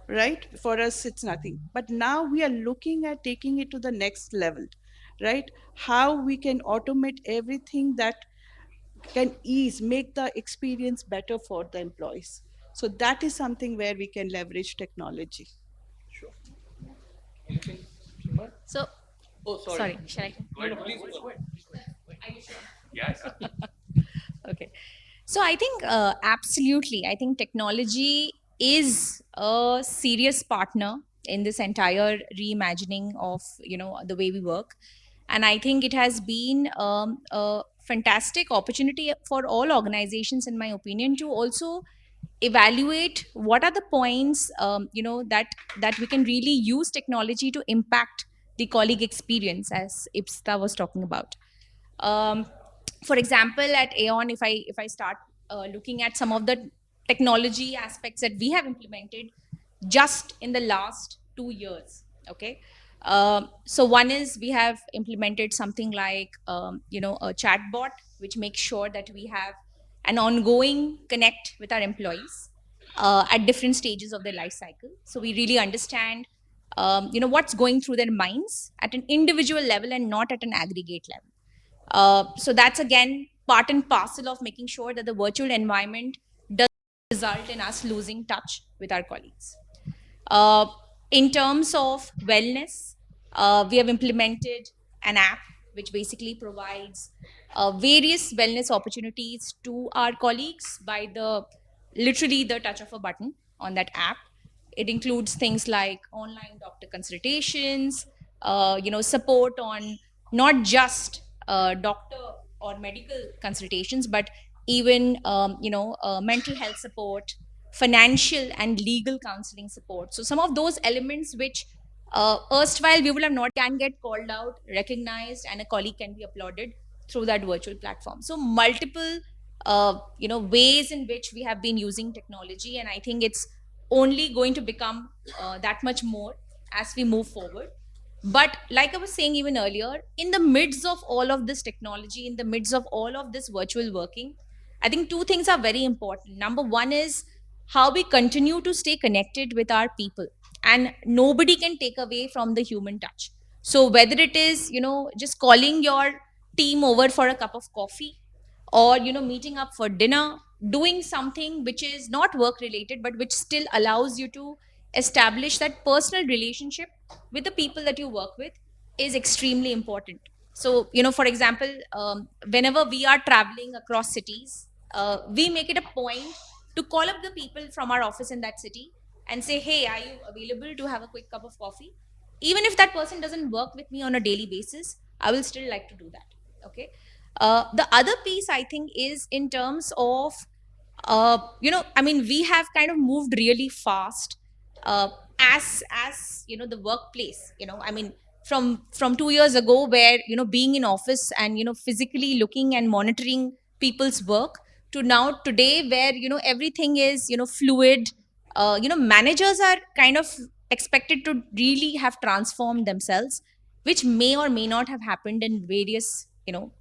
right? For us it's nothing, but now we are looking at taking it to the next level, right? How we can automate everything that can make the experience better for the employees. So that is something where we can leverage technology. Sure. Anything? So, Oh, sorry. sorry, shall I? No, no, please go ahead. Are you sure? Yes. Okay. So I think absolutely. I think technology is a serious partner in this entire reimagining of the way we work, and I think it has been a fantastic opportunity for all organizations, in my opinion, to also evaluate what are the points, that we can really use technology to impact the colleague experience, as Ipsita was talking about. um, for example, at Aeon, if I start looking at some of the technology aspects that we have implemented just in the last 2 years. Okay. So one is we have implemented something like a chatbot which makes sure that we have an ongoing connect with our employees at different stages of their life cycle. So we really understand what's going through their minds at an individual level and not at an aggregate level. So that's again part and parcel of making sure that the virtual environment does result in us losing touch with our colleagues. Uh, in terms of wellness, we have implemented an app which basically provides various wellness opportunities to our colleagues by the literally the touch of a button on that app. It includes things like online doctor consultations, support on not just doctor or medical consultations, but even mental health support, financial and legal counseling support. So some of those elements which erstwhile we will have not can get called out, recognized, and a colleague can be applauded through that virtual platform. So multiple ways in which we have been using technology, and I think it's only going to become that much more as we move forward. But like I was saying even earlier, in the midst of all of this technology, in the midst of all of this virtual working, I think two things are very important. Number one is how we continue to stay connected with our people, and nobody can take away from the human touch. So whether it is, just calling your team over for a cup of coffee, or meeting up for dinner, doing something which is not work related but which still allows you to establish that personal relationship with the people that you work with, is extremely important. So for example, whenever we are traveling across cities, we make it a point to call up the people from our office in that city and say, hey, are you available to have a quick cup of coffee? Even if that person doesn't work with me on a daily basis, I will still like to do that. Okay. The other piece I think is in terms of, I mean, we have kind of moved really fast, as the workplace. I mean, from 2 years ago, where being in office and physically looking and monitoring people's work, to now today, where everything is fluid. Managers are kind of expected to really have transformed themselves, which may or may not have happened in various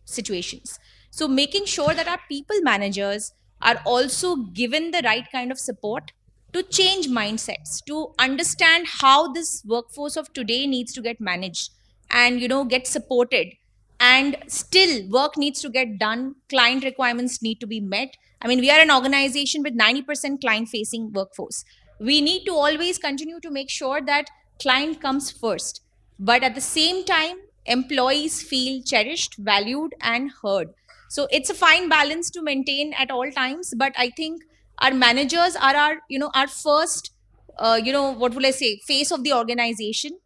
situations. So making sure that our people managers are also given the right kind of support to change mindsets, to understand how this workforce of today needs to get managed and get supported, and still work needs to get done, client requirements need to be met. I mean, we are an organization with 90% client facing workforce. We need to always continue to make sure that client comes first, but at the same time employees feel cherished, valued, and heard. So it's a fine balance to maintain at all times, but I think our managers are our our first what will I say, face of the organization,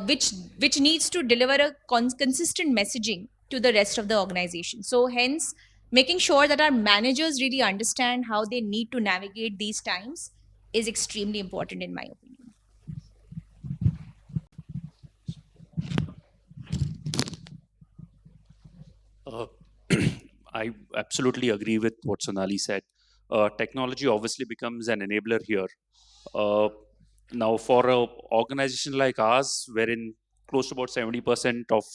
which needs to deliver a consistent messaging to the rest of the organization. So hence, making sure that our managers really understand how they need to navigate these times is extremely important in my opinion. Uh, I absolutely agree with what Sonali said. Technology obviously becomes an enabler here. Uh, Now, for an organization like ours, wherein close to about 70% of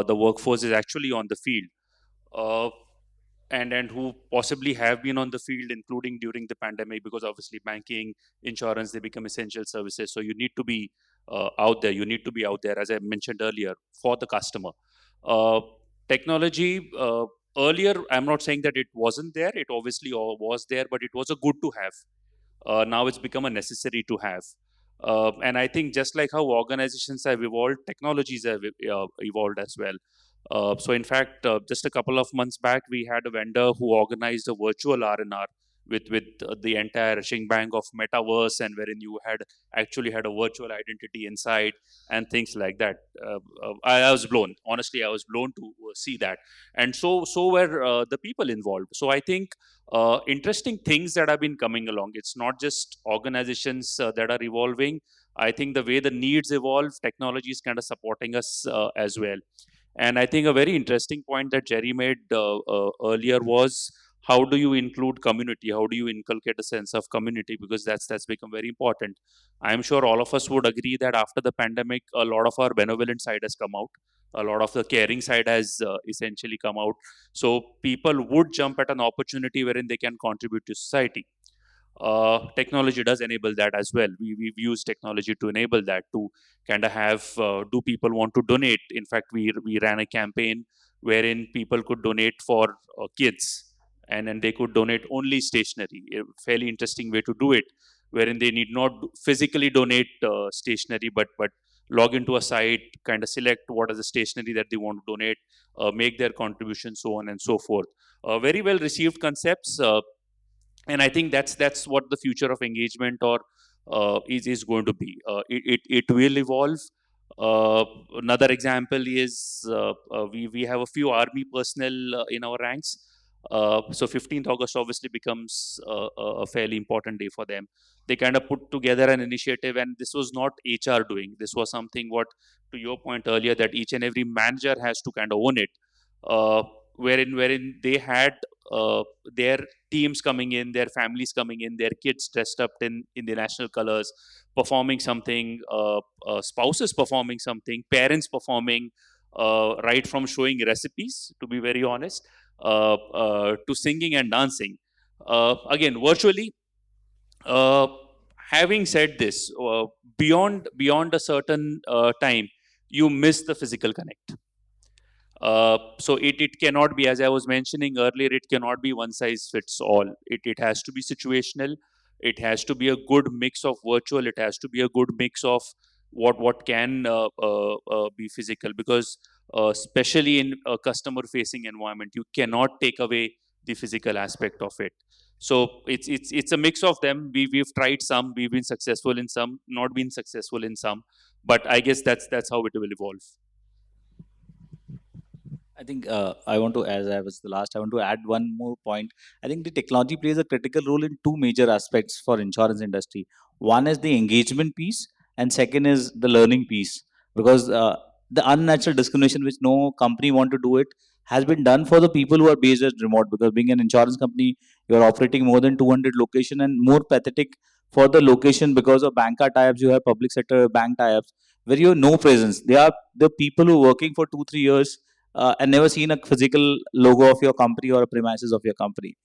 the workforce is actually on the field, uh, and who possibly have been on the field, including during the pandemic, because obviously banking, insurance, they become essential services. So you need to be out there. You need to be out there, as I mentioned earlier, for the customer. Uh, Technology, earlier, I'm not saying that it wasn't there. It obviously was there, but it was a good to have. Now it's become a necessary to have. And I think just like how organizations have evolved, technologies have evolved as well. So in fact, just a couple of months back, we had a vendor who organized a virtual R&R with the entire shebang of metaverse, and wherein you had actually had a virtual identity inside and things like that. I was blown. Honestly, I was blown to see that, and so were the people involved. So I think interesting things that have been coming along. It's not just organizations that are evolving. I think the way the needs evolve, technology is kind of supporting us as well. And I think a very interesting point that Jerry made earlier was, how do you include community? How do you inculcate a sense of community? Because that's become very important. I'm sure all of us would agree that after the pandemic, a lot of our benevolent side has come out. A lot of the caring side has essentially come out. So people would jump at an opportunity wherein they can contribute to society. Technology does enable that as well. We've used technology to enable that, to kind of have, do people want to donate? In fact, we ran a campaign wherein people could donate for kids, and then they could donate only stationery. A fairly interesting way to do it, wherein they need not physically donate stationery, but log into a site, kind of select what is the stationery that they want to donate, make their contribution, so on and so forth. Very well received concepts. And I think that's what the future of engagement or is going to be. It will evolve. Another example is, we have a few army personnel in our ranks. So 15th August obviously becomes a fairly important day for them. They kind of put together an initiative, and this was not HR doing. This was something, what, to your point earlier, that each and every manager has to kind of own it. Uh, wherein they had their teams coming in, their families coming in, their kids dressed up in the national colors, performing something, spouses performing something, parents performing, right from showing recipes, to be very honest, to singing and dancing. Again, virtually. Uh, Having said this, beyond a certain time, you miss the physical connect. So it cannot be, as I was mentioning earlier, it cannot be one size fits all. It has to be situational. It has to be a good mix of virtual. It has to be a good mix of what can be physical, because especially in a customer facing environment, you cannot take away the physical aspect of it. So it's a mix of them. We've tried some, we've been successful in some, not been successful in some, but I guess that's how it will evolve. I think I want to, as I was the last, I want to add one more point. I think the technology plays a critical role in two major aspects for insurance industry. One is the engagement piece, and second is the learning piece. Because the unnatural discrimination, which no company want to do it, has been done for the people who are based at remote. Because being an insurance company, you are operating more than 200 location, and more pathetic for the location, because of banker tie-ups. You have public sector bank tie-ups where you have no presence. They are the people who are working for 2 3 years and never seen a physical logo of your company or a premises of your company.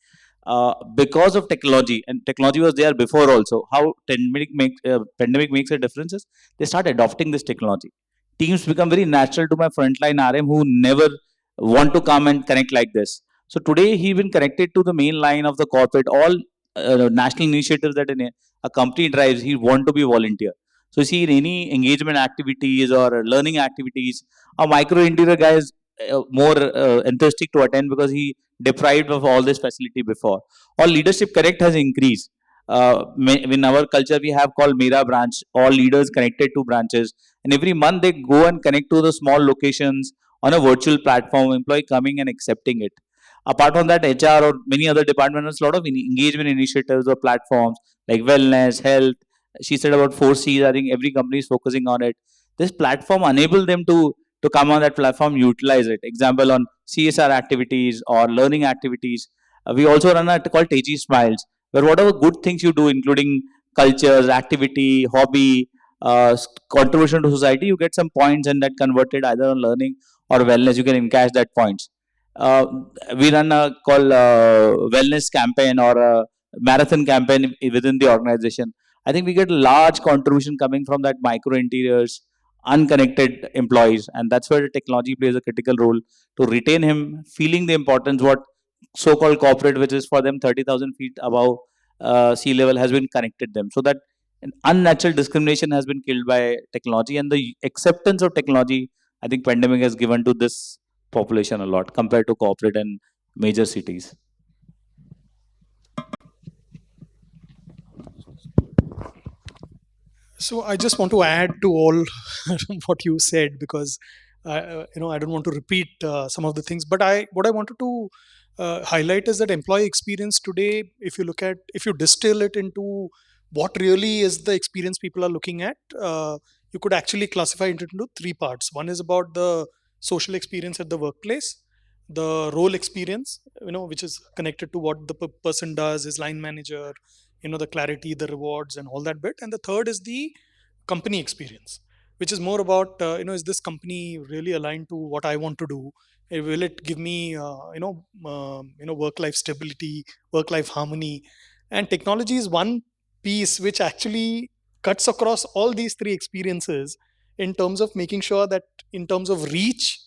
Because of technology, and technology was there before also. How pandemic makes a difference is they start adopting this technology. Teams become very natural to my frontline RM who never want to come and connect like this. So today he been connected to the main line of the corporate. All national initiatives that a company drives, he want to be volunteer. So see, in any engagement activities or learning activities, a micro interior guy is more enthusiastic to attend because he deprived of all this facility before. Or leadership connect has increased. In our culture, we have called Mera branch. All leaders connected to branches, and every month they go and connect to the small locations on a virtual platform. Employee coming and accepting it. Apart from that, HR or many other departments, a lot of engagement initiatives or platforms like wellness, health. She said about 4 C's. I think every company is focusing on it. This platform enable them to come on that platform, utilize it. Example on CSR activities or learning activities. We also run a called Teji Smiles, where whatever good things you do, including cultures, activity, hobby, contribution to society, you get some points and that converted either on learning or wellness. You can encash that points. Uh, we run a called wellness campaign or a marathon campaign within the organization. I think we get large contribution coming from that micro interiors, unconnected employees, and that's where the technology plays a critical role to retain him, feeling the importance what so-called corporate, which is for them 30,000 feet above sea level, has been connected them, so that an unnatural discrimination has been killed by technology. And the acceptance of technology, I think pandemic has given to this population a lot compared to corporate and major cities. So I just want to add to all what you said, because I don't want to repeat some of the things. But what I wanted to highlight is that employee experience today, if you distill it into what really is the experience people are looking at, you could actually classify it into three parts. One is about the social experience at the workplace, the role experience, which is connected to what the person does, his line manager, the clarity, the rewards, and all that bit. And the third is the company experience, which is more about is this company really aligned to what I want to do? Will it give me work life stability, work life harmony? And technology is one piece which actually cuts across all these three experiences, in terms of making sure that, in terms of reach,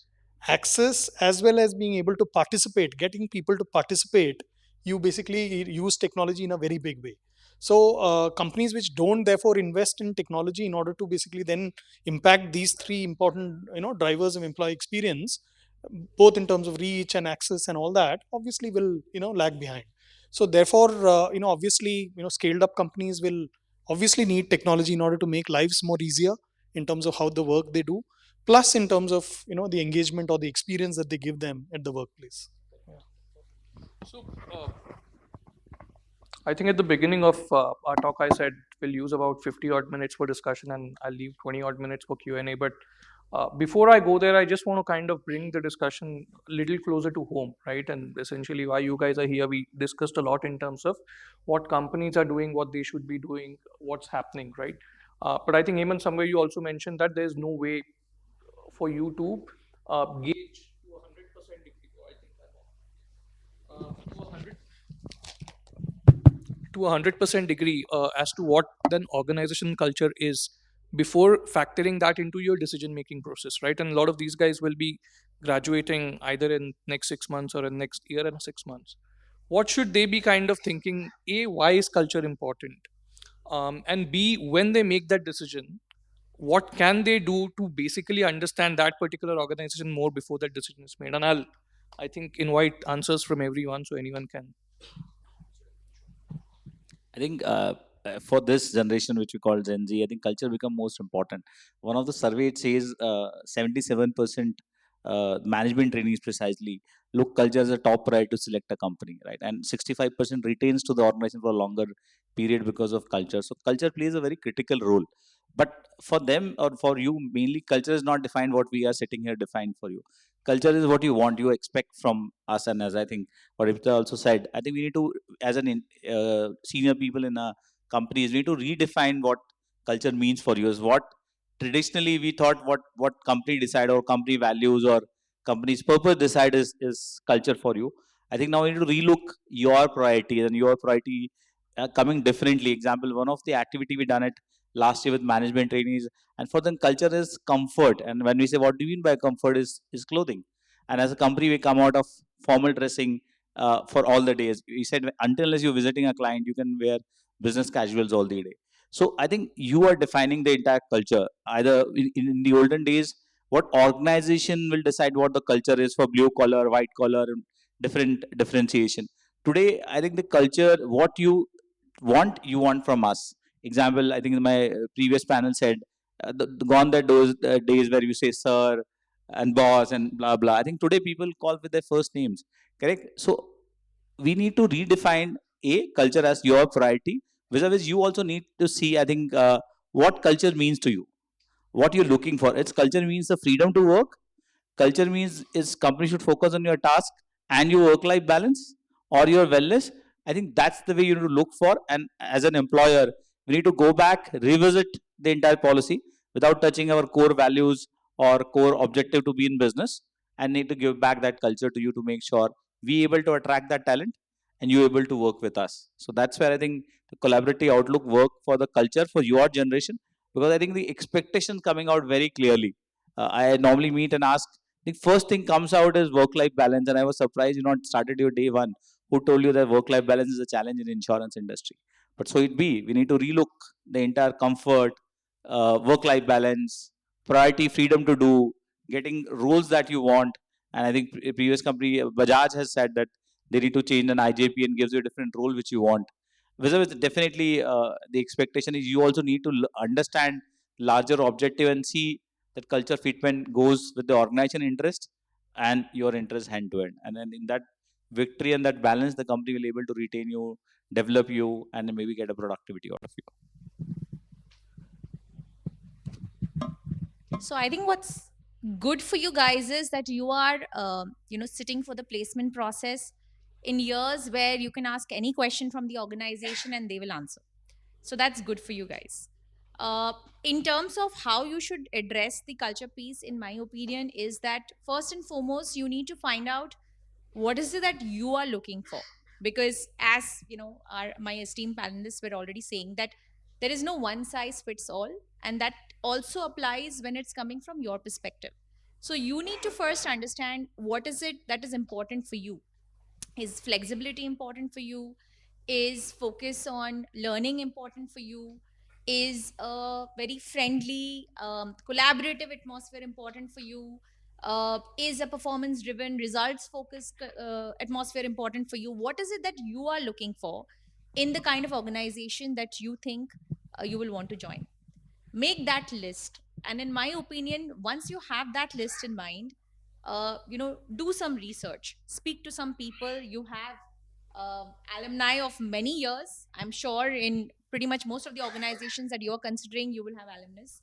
access, as well as being able to participate, getting people to participate, you basically use technology in a very big way. So companies which don't therefore invest in technology in order to basically then impact these three important drivers of employee experience, both in terms of reach and access and all that, obviously will lag behind. So therefore, obviously, scaled up companies will obviously need technology in order to make lives more easier in terms of how the work they do, plus in terms of the engagement or the experience that they give them at the workplace. So, I think at the beginning of our talk, I said we'll use about 50 odd minutes for discussion and I'll leave 20 odd minutes for Q&A. But before I go there, I just want to kind of bring the discussion a little closer to home, right? And essentially why you guys are here. We discussed a lot in terms of what companies are doing, what they should be doing, what's happening, right? But I think, Hemant, somewhere you also mentioned that there's no way for you to gauge to 100% degree. I think to 100 to a 100% degree as to what then organization culture is before factoring that into your decision making process, right? And a lot of these guys will be graduating either in next 6 months or in next year and 6 months. What should they be kind of thinking? A, why is culture important? And B, when they make that decision, what can they do to basically understand that particular organization more before that decision is made? And I think, invite answers from everyone so anyone can. I think for this generation, which we call Gen Z, I think culture become most important. One of the survey it says 77% management trainees precisely look culture as a top priority to select a company, right? And 65% retains to the organization for a longer period because of culture. So culture plays a very critical role. But for them or for you, mainly culture is not defined what we are sitting here defined for you. Culture is what you want, you expect from us, and as I think what Ipta also said, I think we need to, as an senior people in a companies, we need to redefine what culture means for you. Is what traditionally we thought what company decide or company values or company's purpose decide is culture for you. I think now we need to relook your priorities and your priority coming differently. Example, one of the activity we done it last year with management trainees, and for them culture is comfort. And when we say what do you mean by comfort, is clothing. And as a company, we come out of formal dressing for all the days. We said until unless you're visiting a client, you can wear business casuals all the day. So I think you are defining the entire culture. Either in the olden days, what organization will decide what the culture is for blue collar, white collar, and different differentiation. Today, I think the culture, what you want from us. Example, I think in my previous panel said, gone that those days where you say sir and boss and blah blah. I think today people call with their first names, correct? So we need to redefine a culture as your priority, vis-a-vis you also need to see, I think, what culture means to you, what you're looking for. Its culture means the freedom to work. Culture means is company should focus on your task and your work life balance or your wellness. I think that's the way you need to look for. And as an employer, we need to go back, revisit the entire policy without touching our core values or core objective to be in business, and need to give back that culture to you to make sure we able to attract that talent and you able to work with us. So that's where I think the collaborative outlook work for the culture for your generation, because I think the expectations coming out very clearly. I normally meet and ask, the first thing comes out is work life balance. And I was surprised you not started your day one. Who told you that work life balance is a challenge in insurance industry? But so it be. We need to relook the entire comfort, work life balance, priority, freedom to do, getting roles that you want. And I think previous company Bajaj has said that they need to change an IJP and gives you a different role which you want. Vis-a-vis, definitely the expectation is you also need to understand larger objective and see that culture fitment goes with the organization interest and your interest hand to hand. And then in that victory and that balance, the company will able to retain you, develop you, and then maybe get a productivity out of you. So I think what's good for you guys is that you are, sitting for the placement process in years where you can ask any question from the organization and they will answer. So that's good for you guys. Uh, in terms of how you should address the culture piece, in my opinion, is that first and foremost, you need to find out what is it that you are looking for. Because as my esteemed panelists were already saying that there is no one size fits all, and that also applies when it's coming from your perspective. So you need to first understand what is it that is important for you. Is flexibility important for you? Is focus on learning important for you? Is a very friendly, collaborative atmosphere important for you? Is a performance driven, results focused atmosphere important for you? What is it that you are looking for in the kind of organization that you think you will want to join? Make that list, and in my opinion, once you have that list in mind, do some research, speak to some people. You have alumni of many years, I'm sure. In pretty much most of the organizations that you're considering, you will have alumnus.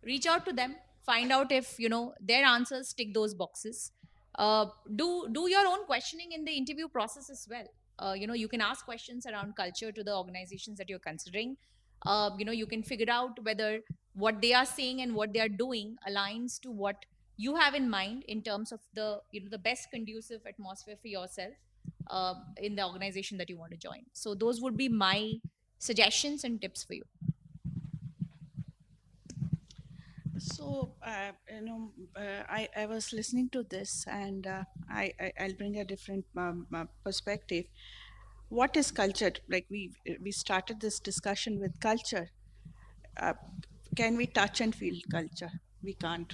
Reach out to them, find out if their answers tick those boxes. Do your own questioning in the interview process as well. You can ask questions around culture to the organizations that you're considering. You can figure out whether what they are saying and what they are doing aligns to what you have in mind in terms of the best conducive atmosphere for yourself in the organization that you want to join. So those would be my suggestions and tips for you. So, I was listening to this, and I'll bring a different perspective. What is culture? Like we started this discussion with culture. Uh, can we touch and feel culture? We can't.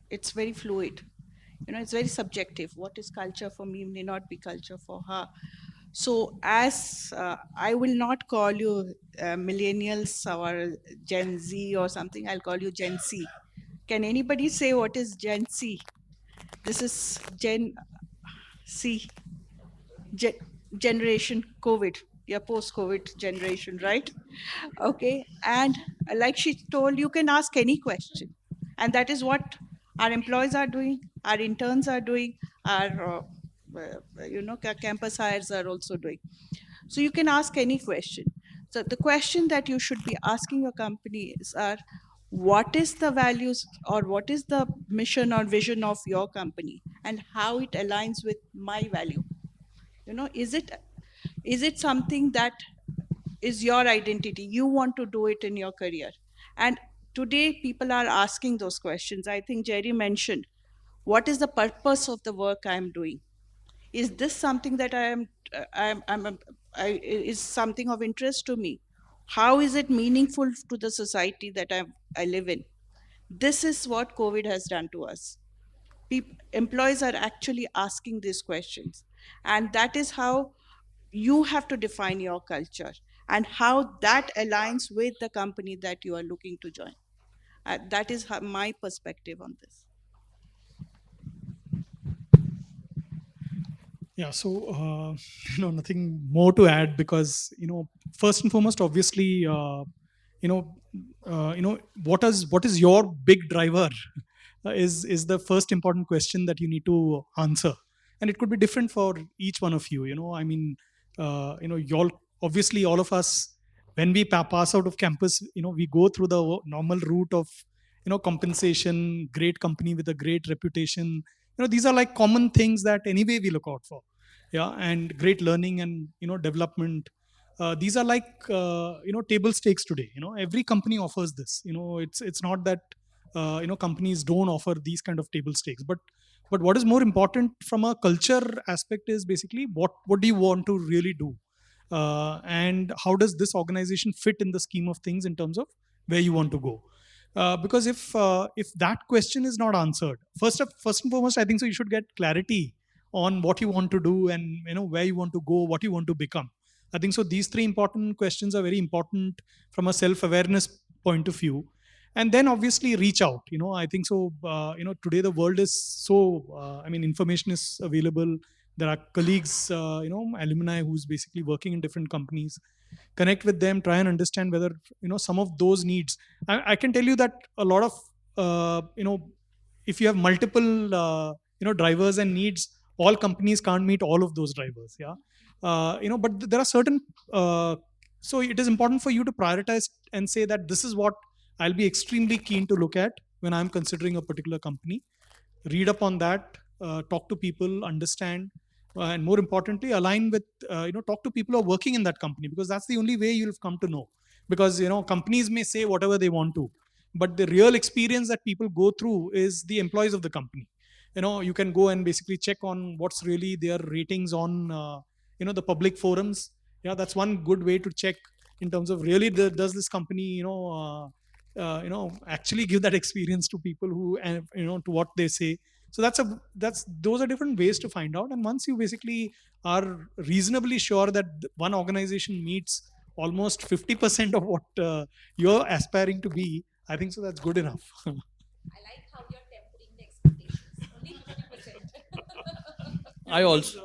It's very fluid. It's very subjective. What is culture for me may not be culture for her. So, as I will not call you millennials or Gen Z or something, I'll call you Gen C. Can anybody say what is Gen C? This is Gen C, generation COVID. Yeah, post-COVID generation, right? Okay, and like she told, you can ask any question, and that is what our employees are doing, our interns are doing, our campus hires are also doing. So you can ask any question. So the question that you should be asking your companies are, what is the values or what is the mission or vision of your company, and how it aligns with my value? Is it something that is your identity? You want to do it in your career. And today people are asking those questions. I think Jerry mentioned, what is the purpose of the work I'm doing? Is this something that is something of interest to me? How is it meaningful to the society that I live in? This is what COVID has done to us. Employees are actually asking these questions, and that is how you have to define your culture and how that aligns with the company that you are looking to join. That is my perspective on this. Yeah, so nothing more to add, because first and foremost, obviously, you know what is your big driver is the first important question that you need to answer, and it could be different for each one of you. I mean, y'all, obviously, all of us, when we pass out of campus, we go through the normal route of compensation, great company with a great reputation. These are like common things that anyway we look out for. Yeah, and great learning and development. These are like table stakes today. Every company offers this. It's not that companies don't offer these kind of table stakes, but what is more important from a culture aspect is basically what do you want to really do, and how does this organization fit in the scheme of things in terms of where you want to go. Because if that question is not answered, first and foremost, I think so you should get clarity on what you want to do, and where you want to go, what you want to become. I think so. These three important questions are very important from a self-awareness point of view, and then obviously reach out. I think so. Today the world is so. Information is available. There are colleagues, alumni who's basically working in different companies. Connect with them, try and understand whether some of those needs. I can tell you that a lot of if you have multiple drivers and needs, all companies can't meet all of those drivers. Yeah, but there are certain. So it is important for you to prioritize and say that this is what I'll be extremely keen to look at when I'm considering a particular company. Read up on that, talk to people, understand, and more importantly, align with, talk to people who are working in that company, because that's the only way you'll come to know. Because companies may say whatever they want to, but the real experience that people go through is the employees of the company. You can go and basically check on what's really their ratings on the public forums. Yeah, that's one good way to check in terms of really does this company actually give that experience to people who, to what they say. So that's those are different ways to find out. And once you basically are reasonably sure that one organization meets almost 50% of what you're aspiring to be, I think so that's good enough. I like how you're tempering the expectations. Only 50%. I also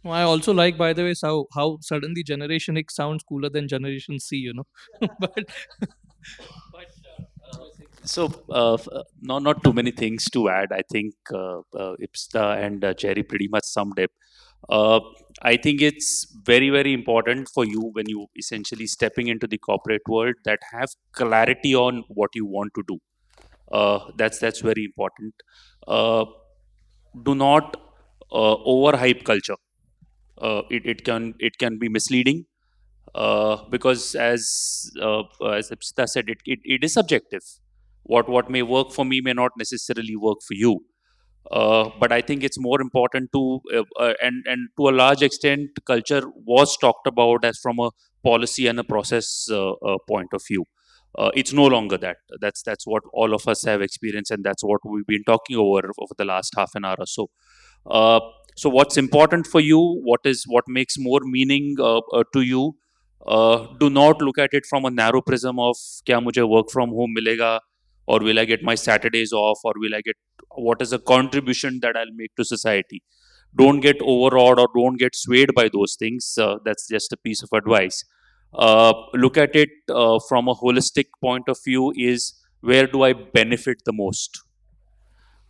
I also like, by the way, how suddenly Generation X sounds cooler than Generation C, but So, not too many things to add. I think Ipsta and Jerry pretty much summed it. Uh, I think it's very, very important for you when you essentially stepping into the corporate world that have clarity on what you want to do. That's very important. Uh, do not overhype culture. It can be misleading, because as Ipsita said, it is subjective. What may work for me may not necessarily work for you. But I think it's more important to and to a large extent, culture was talked about as from a policy and a process point of view. It's no longer that. That's what all of us have experienced, and that's what we've been talking over the last half an hour or so. Uh, so what's important for you? What makes more meaning to you? Do not look at it from a narrow prism of क्या मुझे work from home मिलेगा, or will I get my Saturdays off, or will I get what is a contribution that I'll make to society. Don't get overawed or don't get swayed by those things. That's just a piece of advice. Look at it from a holistic point of view: is where do I benefit the most?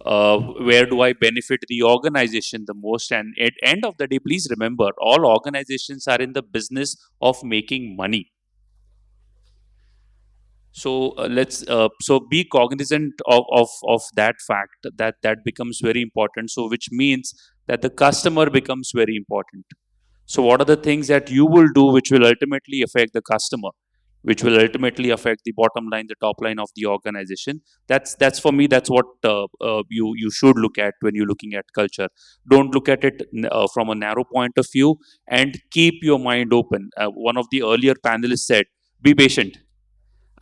Where do I benefit the organization the most? And at end of the day, please remember, all organizations are in the business of making money. So let's be cognizant of that fact, that becomes very important. So which means that the customer becomes very important. So what are the things that you will do which will ultimately affect the customer, which will ultimately affect the bottom line, the top line of the organization? That's for me. That's what you should look at when you're looking at culture. Don't look at it from a narrow point of view, and keep your mind open. One of the earlier panelists said, "Be patient."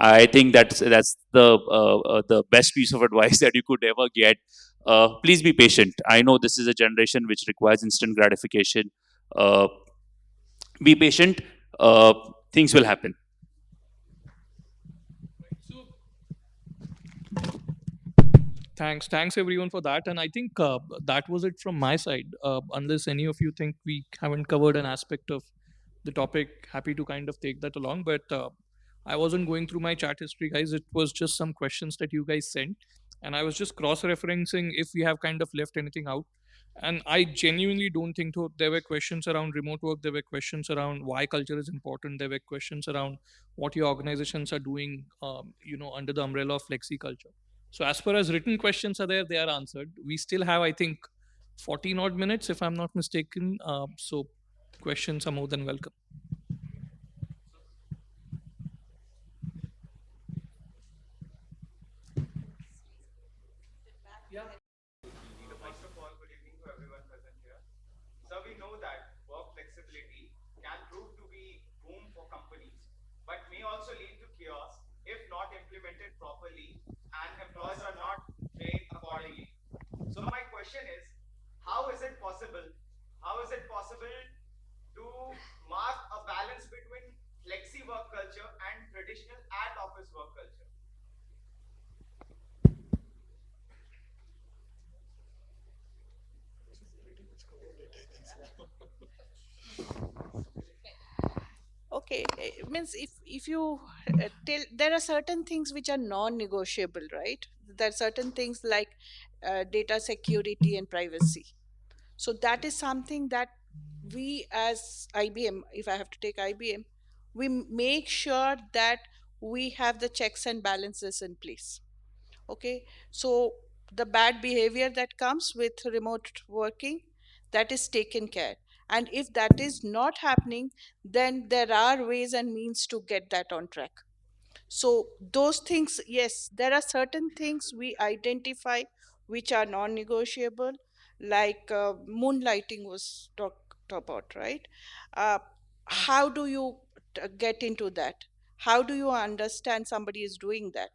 I think that's the best piece of advice that you could ever get. Please be patient. I know this is a generation which requires instant gratification. Uh, be patient. Uh, things will happen. thanks everyone for that. And I think that was it from my side. Unless any of you think we haven't covered an aspect of the topic, happy to kind of take that along. But I wasn't going through my chat history, guys. It was just some questions that you guys sent, and I was just cross-referencing if we have kind of left anything out. And I genuinely don't think so. There were questions around remote work. There were questions around why culture is important. There were questions around what your organizations are doing, under the umbrella of flexi culture. So as far as written questions are there, they are answered. We still have, I think, 14 odd minutes, if I'm not mistaken. So questions are more than welcome. First of all, good evening to everyone present here. So we know that work flexibility can prove to be boom for companies, but may also lead to chaos if not implemented properly and employees are not trained accordingly. So my question is, how is it possible? How is it possible balance between flexi work culture and traditional at office work culture? Okay, means if you tell, there are certain things which are non-negotiable, right? There are certain things like data security and privacy. So that is something that we as IBM, if I have to take IBM, we make sure that we have the checks and balances in place. Okay, so the bad behavior that comes with remote working, that is taken care. And if that is not happening, then there are ways and means to get that on track. So those things, yes, there are certain things we identify which are non-negotiable, like moonlighting was talked about, right? uh, how do you get into that? How do you understand somebody is doing that?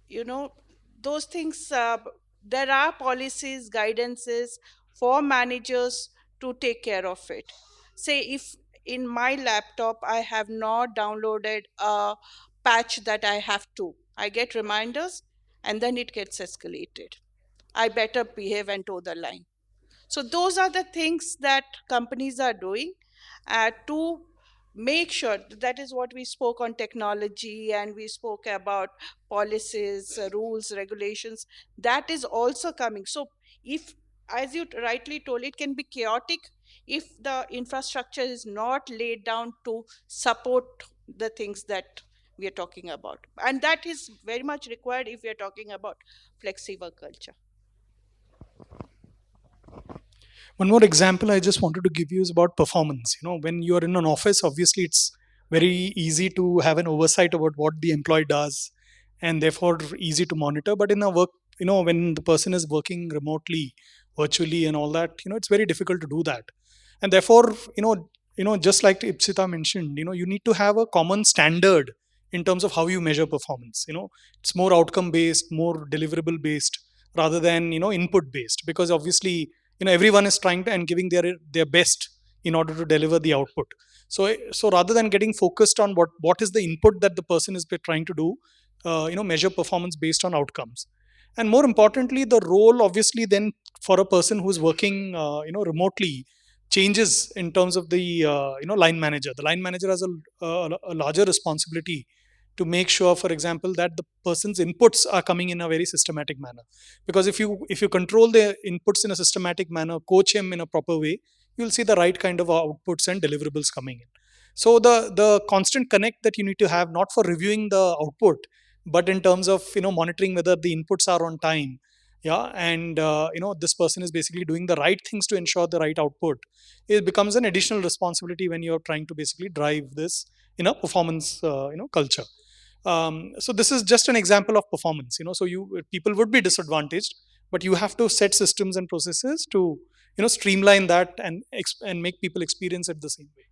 You know, those things, there are policies, guidances for managers to take care of it. Say if in my laptop I have not downloaded a patch that I have to, I get reminders, and then it gets escalated. I better behave and toe the line. So those are the things that companies are doing to make sure. That is what we spoke on technology, and we spoke about policies, rules, regulations. That is also coming. So if, as you rightly told, it can be chaotic if the infrastructure is not laid down to support the things that we are talking about. And that is very much required if we are talking about flexible culture. One more example I just wanted to give you is about performance. When you're in an office, obviously it's very easy to have an oversight about what the employee does, and therefore easy to monitor. But in a work, when the person is working remotely, virtually, and all that, it's very difficult to do that. And therefore, just like Ipsita mentioned, you need to have a common standard in terms of how you measure performance. It's more outcome based, more deliverable based, rather than input based, because obviously everyone is trying to and giving their best in order to deliver the output. So rather than getting focused on what is the input that the person is trying to do, measure performance based on outcomes. And more importantly, the role obviously then for a person who's working remotely changes in terms of the line manager. The line manager has a larger responsibility to make sure, for example, that the person's inputs are coming in a very systematic manner. Because if you control the inputs in a systematic manner, coach him in a proper way, you'll see the right kind of outputs and deliverables coming in. So the constant connect that you need to have, not for reviewing the output, but in terms of monitoring whether the inputs are on time, yeah, and this person is basically doing the right things to ensure the right output, it becomes an additional responsibility when you're trying to basically drive this in a performance culture. So this is just an example of performance. So you people would be disadvantaged, but you have to set systems and processes to streamline that and make people experience it the same way.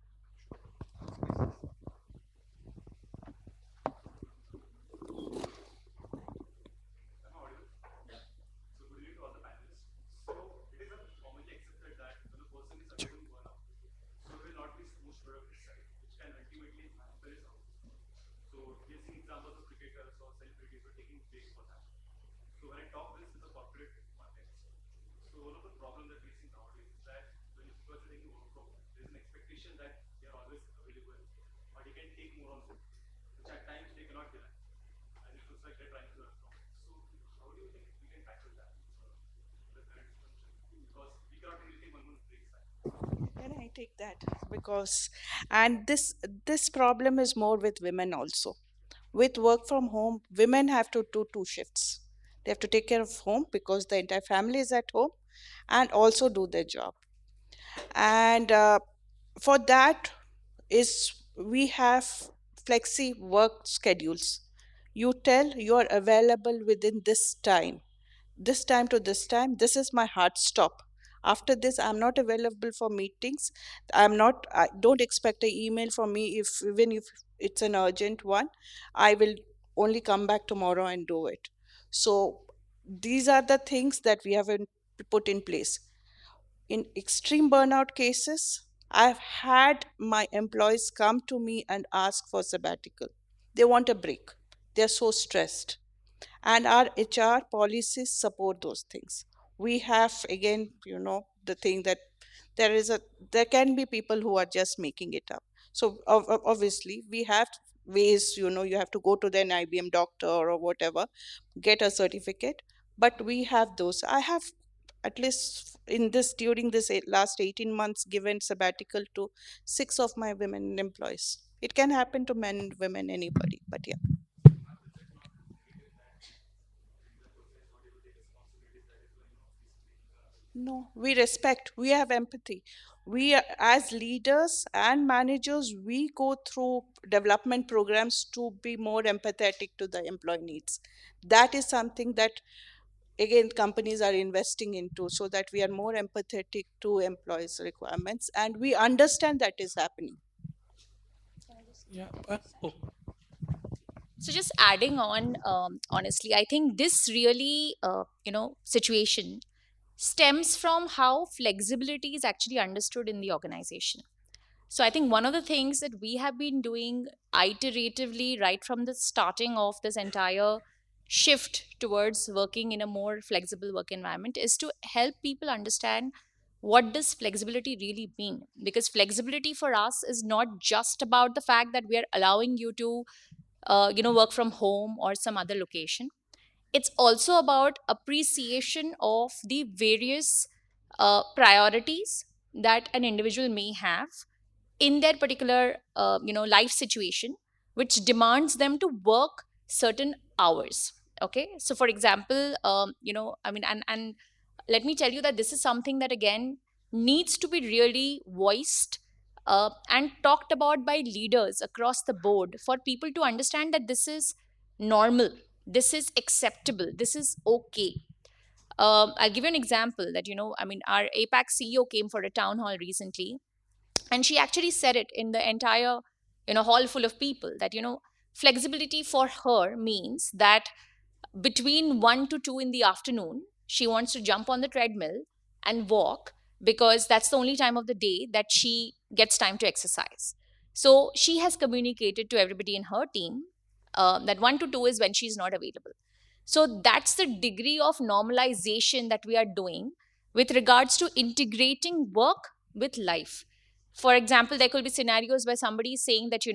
Can I take that? Because, and this problem is more with women also. With work from home, women have to do two shifts. They have to take care of home because the entire family is at home, and also do their job. And for that is we have flexi work schedules. You tell you are available within this time to this time. This is my hard stop. After this, I'm not available for meetings. I don't expect an email from me, if even if it's an urgent one. I will only come back tomorrow and do it. So these are the things that we have put in place. In extreme burnout cases, I've had my employees come to me and ask for sabbatical. They want a break. They're so stressed. And our HR policies support those things. We have, again, the thing that there is a there can be people who are just making it up. So obviously we have ways, you have to go to an IBM doctor or whatever, get a certificate, but we have those. I have, at least in this during this last 18 months, given sabbatical to 6 of my women employees. It can happen to men, women, anybody, but yeah. No, we respect, we have empathy. As leaders and managers, we go through development programs to be more empathetic to the employee needs. That is something that, again, companies are investing into, so that we are more empathetic to employees' requirements and we understand that is happening. Yeah. Oh, So just adding on, honestly, I think this really, situation stems from how flexibility is actually understood in the organization. So I think one of the things that we have been doing iteratively right from the starting of this entire shift towards working in a more flexible work environment is to help people understand what does flexibility really mean, because flexibility for us is not just about the fact that we are allowing you to work from home or some other location. It's also about appreciation of the various priorities that an individual may have in their particular life situation, which demands them to work certain hours. Okay, so for example, and let me tell you that this is something that again needs to be really voiced and talked about by leaders across the board for people to understand that this is normal, this is acceptable, this is okay. I'll give you an example that, our APAC CEO came for a town hall recently, and she actually said it in the entire, hall full of people that, flexibility for her means that between 1 to 2 in the afternoon, she wants to jump on the treadmill and walk, because that's the only time of the day that she gets time to exercise. So she has communicated to everybody in her team that 1 to 2 is when she's not available. So that's the degree of normalization that we are doing with regards to integrating work with life. For example, there could be scenarios where somebody is saying that,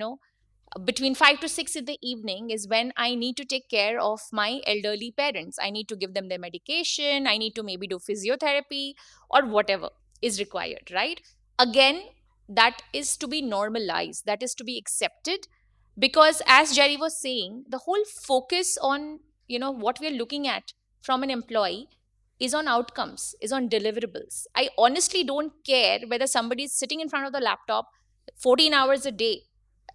between 5 to 6 in the evening is when I need to take care of my elderly parents. I need to give them their medication. I need to maybe do physiotherapy or whatever is required, right? Again, that is to be normalized, that is to be accepted, because as Jerry was saying, the whole focus on, what we are looking at from an employee is on outcomes, is on deliverables. I honestly don't care whether somebody is sitting in front of the laptop 14 hours a day.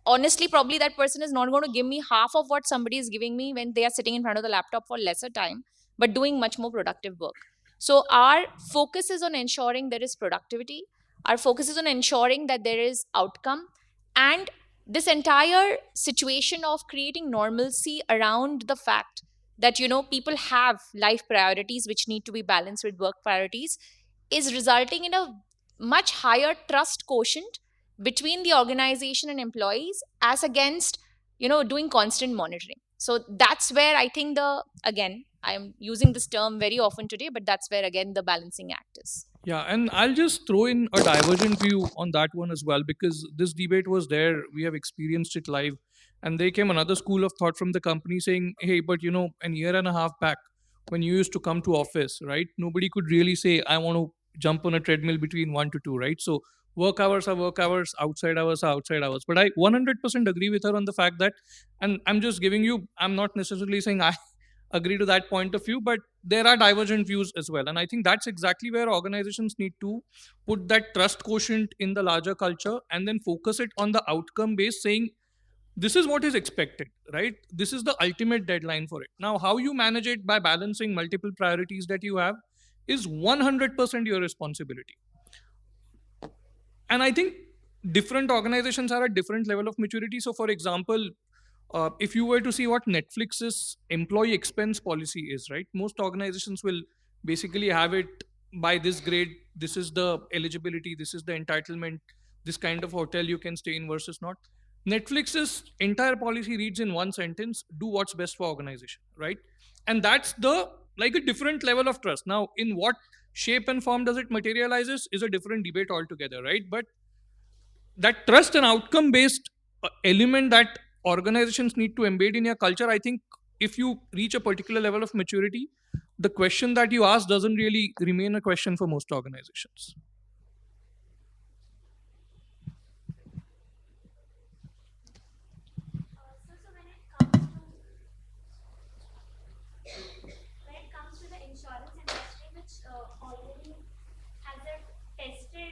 Honestly, probably that person is not going to give me half of what somebody is giving me when they are sitting in front of the laptop for lesser time, but doing much more productive work. So our focus is on ensuring there is productivity, our focus is on ensuring that there is outcome, and this entire situation of creating normalcy around the fact that, people have life priorities which need to be balanced with work priorities is resulting in a much higher trust quotient between the organization and employees, as against, doing constant monitoring. So that's where I think the, again, I'm using this term very often today, but that's where again the balancing act is. yeah, and I'll just throw in a divergent view on that one as well, because this debate was there. We have experienced it live. And there came another school of thought from the company saying, hey, but a year and a half back, when you used to come to office, right, nobody could really say, I want to jump on a treadmill between 1 to 2, right? So work hours are work hours, outside hours are outside hours. But I 100% agree with her on the fact that, and I'm just giving you, I'm not necessarily saying I agree to that point of view, but there are divergent views as well. And I think that's exactly where organizations need to put that trust quotient in the larger culture and then focus it on the outcome based, saying this is what is expected, right? This is the ultimate deadline for it. Now, how you manage it by balancing multiple priorities that you have is 100% your responsibility. And I think different organizations are at different level of maturity. So for example, if you were to see what Netflix's employee expense policy is, right, most organizations will basically have it by this grade, this is the eligibility, this is the entitlement, this kind of hotel you can stay in versus not. Netflix's entire policy reads in one sentence: do what's best for organization, right? And that's the like a different level of trust. Now, in what shape and form does it materializes is a different debate altogether, right? But that trust and outcome based element that organizations need to embed in your culture, I think if you reach a particular level of maturity, the question that you ask doesn't really remain a question for most organizations. When it comes to the insurance industry, which already has a tested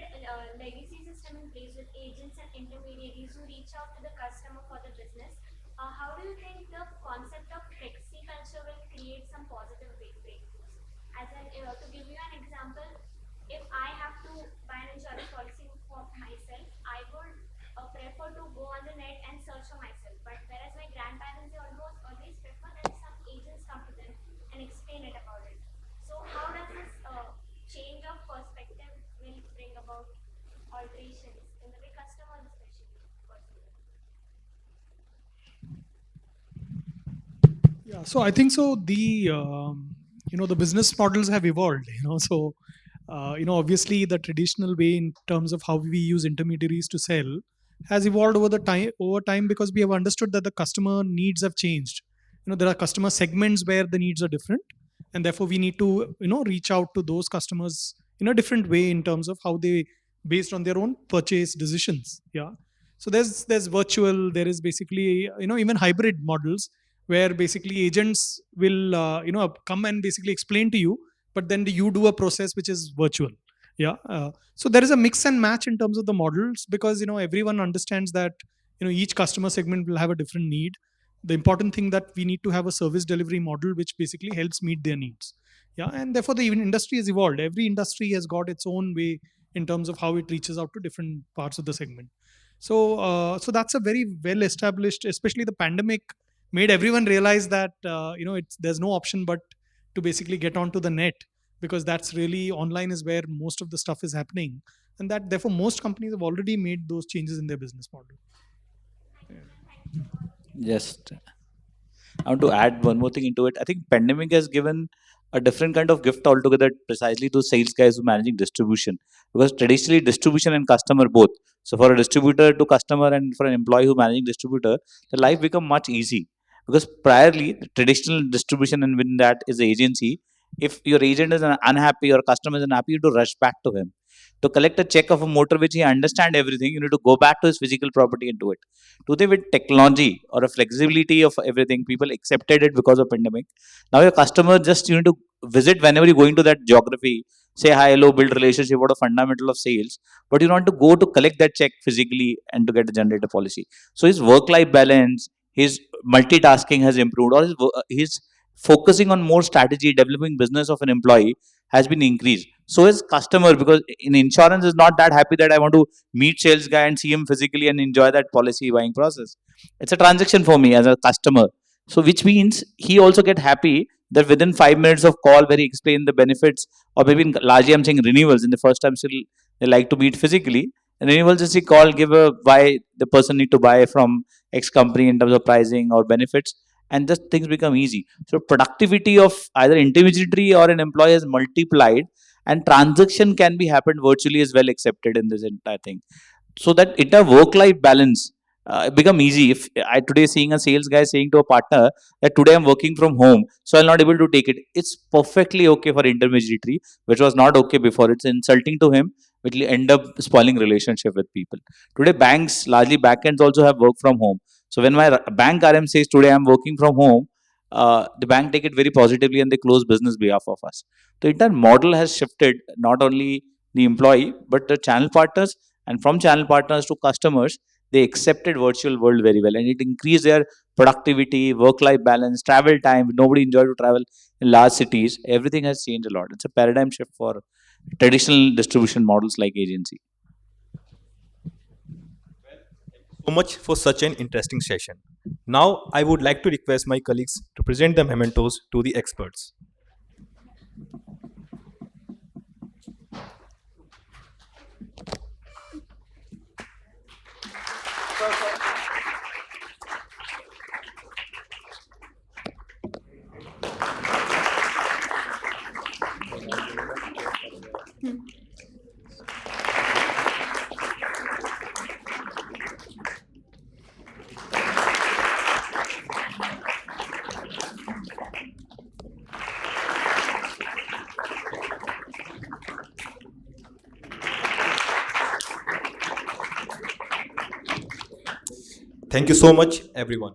legacy system in place with agents and intermediaries who reach out to the customer for the business, how do you think the concept of flexi-culture will create some positive breakthroughs? As in, to give you an example, if I have to buy an insurance policy for myself, I would prefer to go on the net and search for myself. But whereas my grandparents, they always prefer that some agents come to them and explain it about it. So how does this change of perspective will bring about alterations in the way customers especially perceive it? Yeah, so I think so. The business models have evolved. Obviously the traditional way in terms of how we use intermediaries to sell has evolved over time because we have understood that the customer needs have changed. There are customer segments where the needs are different, and therefore we need to reach out to those customers in a different way in terms of how they based on their own purchase decisions. Yeah. So there's virtual, there is basically even hybrid models where basically agents will come and basically explain to you, but then you do a process which is virtual. Yeah. So there is a mix and match in terms of the models because everyone understands that each customer segment will have a different need. The important thing that we need to have a service delivery model which basically helps meet their needs. Yeah. And therefore the even industry has evolved. Every industry has got its own way in terms of how it reaches out to different parts of the segment. So that's a very well established, especially the pandemic made everyone realize that there's no option but to basically get onto the net, because that's really online is where most of the stuff is happening, and that therefore most companies have already made those changes in their business model. Just I want to add one more thing into it. I think pandemic has given a different kind of gift altogether, precisely to sales guys who are managing distribution. Because traditionally distribution and customer both. So for a distributor to customer and for an employee who managing distributor, the life become much easy. Because priorly the traditional distribution and when that is agency, if your agent is unhappy or customer is unhappy, you have to rush back to him. To collect a check of a motor which he understand everything, you need to go back to his physical property and do it. Today with technology or a flexibility of everything, people accepted it because of pandemic. Now your customer just you need to visit whenever you're going to that geography, say hi, hello, build relationship, what a fundamental of sales. But you want to go to collect that check physically and to get a generator policy. So his work-life balance, his multitasking has improved, or his focusing on more strategy, developing business of an employee has been increased. So his customer, because in insurance is not that happy that I want to meet sales guy and see him physically and enjoy that policy buying process. It's a transaction for me as a customer. So which means he also get happy that within 5 minutes of call where he explain the benefits, or maybe largely I'm saying renewals in the first time still they like to meet physically. And renewals just he call, give a why the person need to buy from X company in terms of pricing or benefits, and just things become easy. So productivity of either intermediary or an employee has multiplied, and transaction can be happened virtually as well accepted in this entire thing. So that it a work life balance become easy. If I today seeing a sales guy saying to a partner that today I'm working from home, so I'll not able to take it, it's perfectly okay for intermediary, which was not okay before. It's insulting to him, which will end up spoiling relationship with people. Today banks largely backends also have work from home. So when my bank RM says today I'm working from home, the bank take it very positively and they close business behalf of us. The entire model has shifted, not only the employee but the channel partners, and from channel partners to customers, they accepted virtual world very well, and it increased their productivity, work life balance, travel time. Nobody enjoyed to travel in large cities. Everything has changed a lot. It's a paradigm shift for traditional distribution models like agency. So much for such an interesting session. Now, I would like to request my colleagues to present the mementos to the experts. Thank you so much, everyone.